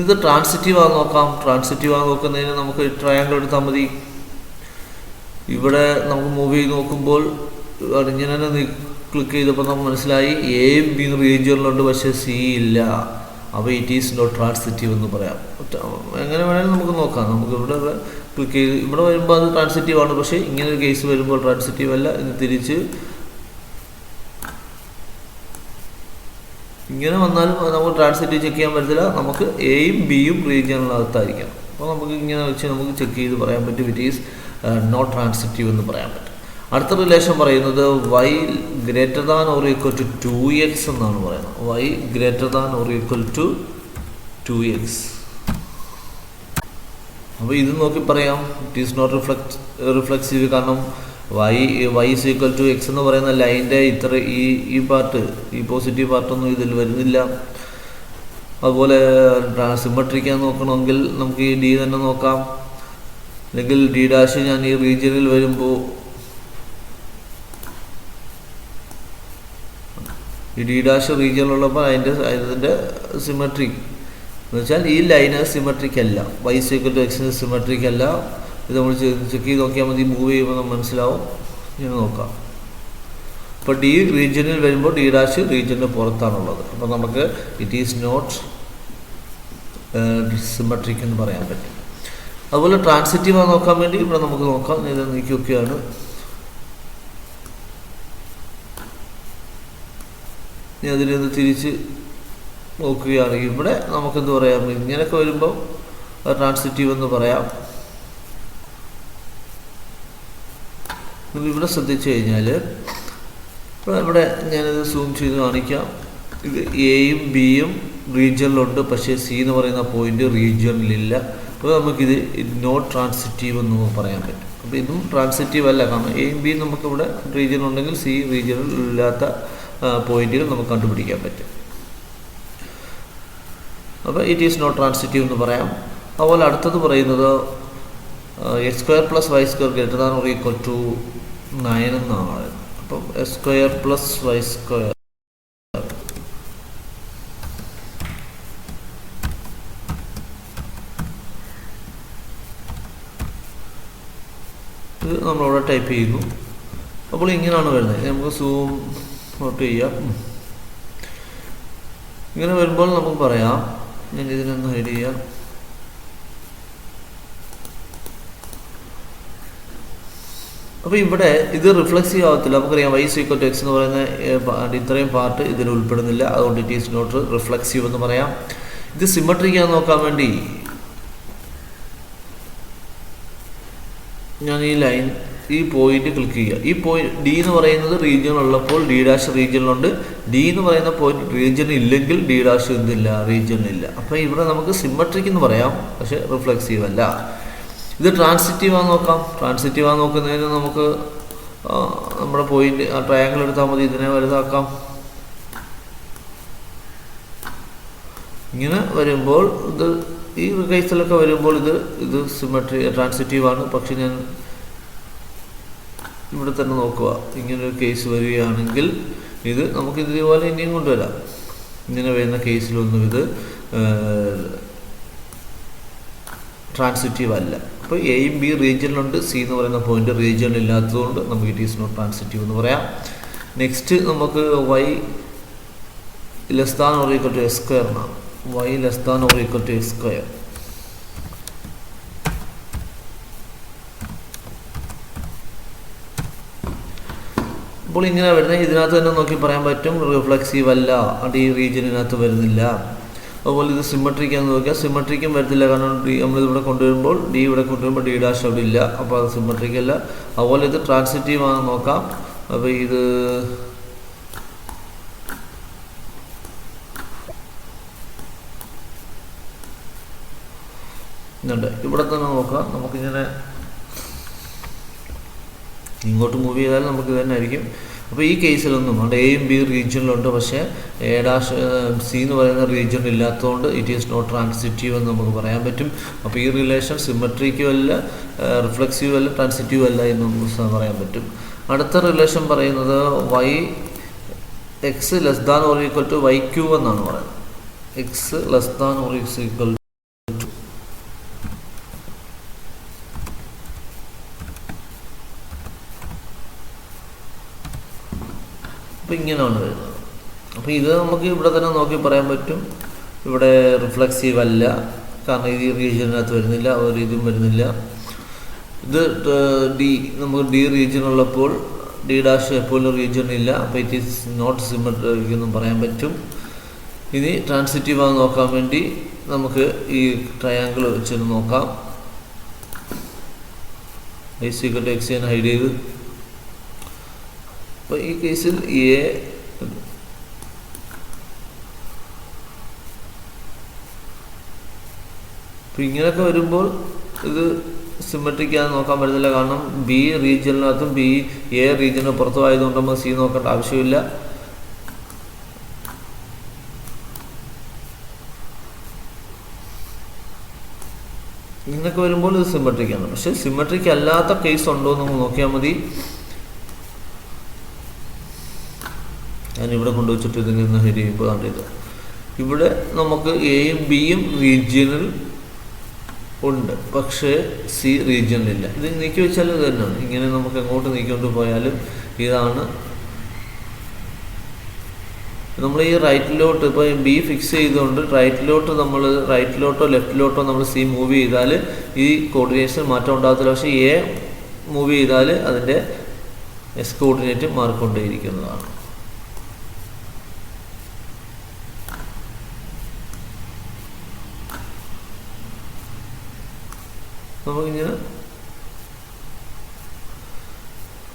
ഇത് ട്രാൻസിറ്റീവ് ആണെന്ന് നോക്കാം. ട്രാൻസിറ്റീവ് ആണെന്ന് നോക്കുന്നതിന് നമുക്ക് ട്രയാങ്കിൾ എടുത്താൽ മതി. ഇവിടെ നമുക്ക് മൂവ് ചെയ്ത് നോക്കുമ്പോൾ ഇങ്ങനെ ക്ലിക്ക് ചെയ്തപ്പോൾ നമുക്ക് മനസ്സിലായി എയും ബി റീജിയനിലുണ്ട്, പക്ഷേ സി ഇല്ല. അപ്പോൾ ഇറ്റ് ഈസ് നോട്ട് ട്രാൻസിറ്റീവ് എന്ന് പറയാം. എങ്ങനെ വേണമെങ്കിലും നമുക്ക് നോക്കാം. നമുക്ക് ഇവിടെ ക്ലിക്ക് ചെയ്ത് ഇവിടെ വരുമ്പോൾ അത് ട്രാൻസിറ്റീവ് ആണ്, പക്ഷേ ഇങ്ങനെ ഒരു കേസ് വരുമ്പോൾ ട്രാൻസിറ്റീവ് അല്ല. ഇത് തിരിച്ച് ഇങ്ങനെ വന്നാലും നമുക്ക് ട്രാൻസിറ്റീവ് ചെക്ക് ചെയ്യാൻ പറ്റത്തില്ല. നമുക്ക് എയും ബിയും റീജിയനിനകത്തായിരിക്കണം. അപ്പോൾ നമുക്ക് ഇങ്ങനെ വെച്ച് നമുക്ക് ചെക്ക് ചെയ്ത് പറയാൻ പറ്റും ഇറ്റ് ഈസ് നോട്ട് ട്രാൻസിറ്റീവ് എന്ന് പറയാൻ പറ്റും. അടുത്ത റിലേഷൻ പറയുന്നത് y greater than or equal to 2x എന്നാണ് പറയുന്നത്. Y greater than or equal to 2x. അപ്പോൾ ഇത് നോക്കി പറയാം ഇറ്റ് ഈസ് നോട്ട് റിഫ്ലക്സീവ്. കാരണം y is equal to x എന്ന് പറയുന്ന ലൈൻ്റെ ഈ പാർട്ട്, ഈ പോസിറ്റീവ് പാർട്ടൊന്നും ഇതിൽ വരുന്നില്ല. അതുപോലെ സിമെട്രിക്കാൻ നോക്കണമെങ്കിൽ നമുക്ക് ഈ ഡി തന്നെ നോക്കാം. അല്ലെങ്കിൽ ഡി ഡാഷ് ഞാൻ ഈ റീജിയനിൽ വരുമ്പോൾ ഈ ഡി ഡാഷ് റീജിയനിലുള്ളപ്പോൾ അതിൻ്റെ സിമെട്രിക് എന്ന് വെച്ചാൽ ഈ ലൈന് സിമെട്രിക് അല്ല. വൈ ഈസ് ഈക്വൽ ടു എക്സിന് സിമെട്രിക് അല്ല. ഇത് നമ്മൾ ചെക്ക് ചെയ്ത് നോക്കിയാൽ മതി. മൂവ് ചെയ്യുമ്പോൾ നമുക്ക് മനസ്സിലാവും. ഇങ്ങനെ നോക്കാം. അപ്പോൾ ഡി റീജിയനിൽ വരുമ്പോൾ ഡി ഡാഷ് റീജിയന് പുറത്താണുള്ളത്. അപ്പോൾ നമുക്ക് ഇറ്റ് ഈസ് നോട്ട് സിമെട്രിക് എന്ന് പറയാൻ പറ്റും. അതുപോലെ ട്രാൻസിറ്റീവ് നോക്കാൻ വേണ്ടി ഇവിടെ നമുക്ക് നോക്കാം. ഇത് നീക്കിയൊക്കെയാണ്. ഇനി അതിലൊന്ന് തിരിച്ച് നോക്കുകയാണെങ്കിൽ ഇവിടെ നമുക്കെന്ത് പറയാം, ഇങ്ങനെയൊക്കെ വരുമ്പോൾ ട്രാൻസിറ്റീവ് എന്ന് പറയാം. ഇവിടെ ശ്രദ്ധിച്ചു കഴിഞ്ഞാൽ ഇവിടെ ഞാനിത് സൂം ചെയ്ത് കാണിക്കാം. ഇത് എയും ബിയും റീജിയനിലുണ്ട്, പക്ഷേ സി എന്ന് പറയുന്ന പോയിന്റ് റീജിയനിലില്ല. അപ്പോൾ നമുക്കിത് നോട്ട് ട്രാൻസിറ്റീവ് എന്ന് പറയാൻ പറ്റും. അപ്പോൾ ഇതും ട്രാൻസിറ്റീവ് അല്ല, കാരണം എയും ബിയും നമുക്കിവിടെ റീജിയൻ ഉണ്ടെങ്കിൽ സി റീജിയനിൽ ഇല്ലാത്ത പോയിന്റുകൾ നമുക്ക് കണ്ടുപിടിക്കാൻ പറ്റും. അപ്പോൾ ഇറ്റ് ഈസ് നോട്ട് ട്രാൻസിറ്റീവ് എന്ന് പറയാം. അതുപോലെ അടുത്തത് പറയുന്നത് x square plus y square greater than or equal to 9 എന്നാണ്. അപ്പം x square plus y square ഇത് നമ്മളിവിടെ ടൈപ്പ് ചെയ്യുന്നു. അപ്പോൾ ഇങ്ങനെയാണ് വരുന്നത്. നമുക്ക് സൂം ഔട്ട് ചെയ്യാം. ഇങ്ങനെ വരുമ്പോൾ നമുക്ക് പറയാം, ഞാൻ ഇതിനൊന്ന് ഹൈഡ് ചെയ്യാം. അപ്പോൾ ഇവിടെ ഇത് റിഫ്ലക്സീവ് ആവത്തില്ല. നമുക്കറിയാം y ഈക്വൽ ടു എക്സ് എന്ന് പറയുന്ന ഇത്രയും പാർട്ട് ഇതിൽ ഉൾപ്പെടുന്നില്ല. അതുകൊണ്ട് ഇറ്റ് ഈസ് നോട്ട് റിഫ്ലക്സീവ് എന്ന് പറയാം. ഇത് സിമ്മട്രിക്കാന്ന് നോക്കാൻ വേണ്ടി ഞാൻ ഈ ലൈൻ, ഈ പോയിന്റ് ക്ലിക്ക് ചെയ്യുക. ഈ പോയിന്റ് ഡി എന്ന് പറയുന്നത് റീജിയൻ ഉള്ളപ്പോൾ ഡി ഡാഷ് റീജിയനിലുണ്ട്. ഡി എന്ന് പറയുന്ന പോയിന്റ് റീജിയൻ ഇല്ലെങ്കിൽ ഡി ഡാഷ് എന്തില്ല, റീജിയനിലില്ല. അപ്പോൾ ഇവിടെ നമുക്ക് സിമ്മട്രിക് എന്ന് പറയാം, പക്ഷെ റിഫ്ലക്സീവ് അല്ല. ഇത് ട്രാൻസിറ്റീവ് ആണെന്ന് നോക്കാം. ട്രാൻസിറ്റീവ് ആണെന്ന് നോക്കുന്നതിന് നമുക്ക് നമ്മുടെ പോയിന്റ് ആ ട്രയാങ്കിൾ എടുത്താൽ മതി. ഇതിനെ വലുതാക്കാം. ഇങ്ങനെ വരുമ്പോൾ ഇത് ഈ കേസിലൊക്കെ വരുമ്പോൾ ഇത് സിമ്മട്രി ട്രാൻസിറ്റീവ് ആണ്. പക്ഷെ ഞാൻ ഇവിടെ തന്നെ നോക്കുക, ഇങ്ങനൊരു കേസ് വരികയാണെങ്കിൽ ഇത് നമുക്ക് ഇതുപോലെ ഇനിയും കൊണ്ടുവരാം. ഇങ്ങനെ വരുന്ന കേസിലൊന്നും ഇത് ട്രാൻസിറ്റീവ് അല്ല. അപ്പോൾ എയും ബി റീജിയനിലുണ്ട്, സി എന്ന് പറയുന്ന പോയിന്റ് റീജിയനിൽ ഇല്ലാത്തതുകൊണ്ട് നമുക്ക് ഇറ്റ് ഈസ് നോട്ട് ട്രാൻസിറ്റീവ് എന്ന് പറയാം. നെക്സ്റ്റ് നമുക്ക് y less than or equal to x square എന്നാണ്. y less than or equal to x square. അപ്പോൾ ഇങ്ങനെ വരുന്നത് ഇതിനകത്ത് തന്നെ നോക്കി പറയാൻ പറ്റും, റിഫ്ലക്സീവ് അല്ല, അത് ഈ റീജിയനകത്ത് വരുന്നില്ല. അതുപോലെ ഇത് സിമ്മട്രിക്കാന്ന് നോക്കിയാൽ സിമ്മട്രിക്കും വരത്തില്ല, കാരണം നമ്മളിവിടെ കൊണ്ടുവരുമ്പോൾ ഡി ഇവിടെ കൊണ്ടുവരുമ്പോൾ ഡി ഡാഷ് അവിടെ ഇല്ല. അപ്പോൾ അത് സിമ്മട്രിക് അല്ല. അതുപോലെ ഇത് ട്രാൻസിറ്റീവ് ആണെന്ന് നോക്കാം. അപ്പോൾ ഇത് ഇവിടെ തന്നെ നോക്കാം. നമുക്കിങ്ങനെ ഇങ്ങോട്ട് മൂവ് ചെയ്താൽ നമുക്ക് ഇത് തന്നെ ആയിരിക്കും. അപ്പോൾ ഈ കേസിലൊന്നും അവിടെ എയും ബി റീജിയനിലുണ്ട്, പക്ഷേ എ ഡാഷ് സി എന്ന് പറയുന്ന റീജിയൻ ഇല്ലാത്തതുകൊണ്ട് ഇറ്റ് ഈസ് നോട്ട് ട്രാൻസിറ്റീവ് എന്ന് നമുക്ക് പറയാൻ പറ്റും. അപ്പോൾ ഈ റിലേഷൻ സിമ്മട്രിക്കും അല്ല, റിഫ്ലക്സീവ് അല്ല, ട്രാൻസിറ്റീവ് അല്ല എന്ന് നമുക്ക് പറയാൻ പറ്റും. അടുത്ത റിലേഷൻ പറയുന്നത് y x less than or equal to y cube എന്നാണ് പറയുന്നത്. X less than or equal അപ്പോൾ ഇങ്ങനെയാണ് വരുന്നത്. അപ്പോൾ ഇത് നമുക്ക് ഇവിടെ തന്നെ നോക്കി പറയാൻ പറ്റും, ഇവിടെ റിഫ്ലക്സീവ് അല്ല, കാരണം ഇത് ഈ റീജിയനകത്ത് വരുന്നില്ല, ഒരു ഇതും വരുന്നില്ല. ഇത് ഡി, നമുക്ക് ഡി റീജിയൻ ഉള്ളപ്പോൾ ഡി ഡാഷ് എപ്പോഴും റീജിയൻ ഇല്ല. അപ്പോൾ ഇറ്റ് ഈസ് നോട്ട് സിമ്മട്രിക് എന്നും പറയാൻ പറ്റും. ഇനി ട്രാൻസിറ്റീവ് ആണെന്ന് നോക്കാൻ വേണ്ടി നമുക്ക് ഈ ട്രയാങ്കിൾ വെച്ചൊന്ന് നോക്കാം. y equal to x hide ചെയ്ത്, അപ്പോൾ ഈ കേസിൽ എ അപ്പോൾ ഇങ്ങനെയൊക്കെ വരുമ്പോൾ ഇത് സിമ്മട്രിക്കാന്ന് നോക്കാൻ പറ്റത്തില്ല, കാരണം ബി റീജിയനിനകത്തും ബി എ റീജിയന് പുറത്തുമായതുകൊണ്ട് നമ്മൾ സി നോക്കേണ്ട ആവശ്യമില്ല. ഇങ്ങനെയൊക്കെ വരുമ്പോൾ ഇത് സിമ്മട്രിക്കാണ്. പക്ഷെ സിമ്മട്രിക് അല്ലാത്ത കേസ് ഉണ്ടോ എന്ന് നമുക്ക് നോക്കിയാൽ മതി. ഞാനിവിടെ കൊണ്ടുവച്ചിട്ട് ഇതിങ്ങനെ ഹെഡ് ചെയ്യുമ്പോൾ കണ്ടില്ല, ഇവിടെ നമുക്ക് എയും ബിയും റീജിയനിൽ ഉണ്ട്, പക്ഷേ സി റീജിയനിലില്ല. ഇത് നീക്കി വെച്ചാൽ ഇത് തന്നെയാണ്. ഇങ്ങനെ നമുക്ക് എങ്ങോട്ട് നീക്കിക്കൊണ്ട് പോയാലും ഇതാണ് നമ്മൾ ഈ റൈറ്റിലോട്ട് ഇപ്പോൾ ബി ഫിക്സ് ചെയ്തുകൊണ്ട് റൈറ്റിലോട്ടോ ലെഫ്റ്റിലോട്ടോ നമ്മൾ സി മൂവ് ചെയ്താൽ ഈ കോർഡിനേഷൻ മാറ്റം ഉണ്ടാകത്തില്ല. പക്ഷേ എ മൂവ് ചെയ്താൽ അതിൻ്റെ എസ് കോർഡിനേറ്റ് മാറിക്കൊണ്ടേയിരിക്കുന്നതാണ്. നമുക്കിങ്ങനെ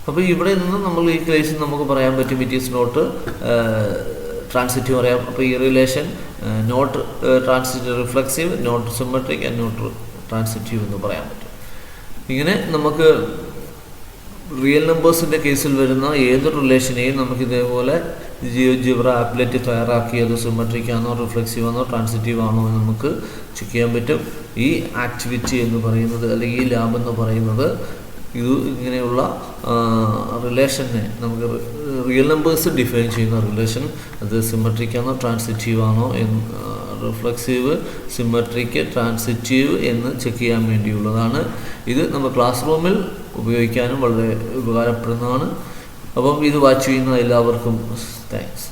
അപ്പോൾ ഇവിടെ നിന്ന് നമ്മൾ ഈ കേസിൽ നമുക്ക് പറയാൻ പറ്റും ഇറ്റ് ഈസ് നോട്ട് ട്രാൻസിറ്റീവ് പറയാം. അപ്പോൾ ഈ relation not transitive reflexive, not symmetric and not transitive എന്ന് പറയാൻ പറ്റും. ഇങ്ങനെ നമുക്ക് റിയൽ നമ്പേഴ്സിൻ്റെ കേസിൽ വരുന്ന ഏതൊരു റിലേഷനെയും നമുക്ക് ഇതേപോലെ ജിയോജിബ്ര ആപ്ലെറ്റ് തയ്യാറാക്കി അത് സിമെട്രിക് ആണോ റിഫ്ലെക്സീവ് ആണോ ട്രാൻസിറ്റീവ് ആണോ എന്ന് നമുക്ക് ചെക്ക് ചെയ്യാൻ പറ്റും. ഈ ആക്ടിവിറ്റി എന്ന് പറയുന്നത് അല്ലെങ്കിൽ ഈ ലാബ് എന്ന് പറയുന്നത് ഇത് ഇങ്ങനെയുള്ള റിലേഷനെ നമുക്ക് റിയൽ നമ്പേഴ്സ് ഡിഫൈൻ ചെയ്യുന്ന റിലേഷൻ അത് സിമെട്രിക് ആണോ ട്രാൻസിറ്റീവ് ആണോ എന്ന് റിഫ്ലെക്സീവ്, സിമെട്രിക്, ട്രാൻസിറ്റീവ് എന്ന് ചെക്ക് ചെയ്യാൻ വേണ്ടിയുള്ളതാണ്. ഇത് നമ്മൾ ക്ലാസ് റൂമിൽ ഉപയോഗിക്കാനും വളരെ ഉപകാരപ്പെടുന്നതാണ്. അപ്പം ഇത് വാച്ച് ചെയ്യുന്ന എല്ലാവർക്കും താങ്ക്സ്.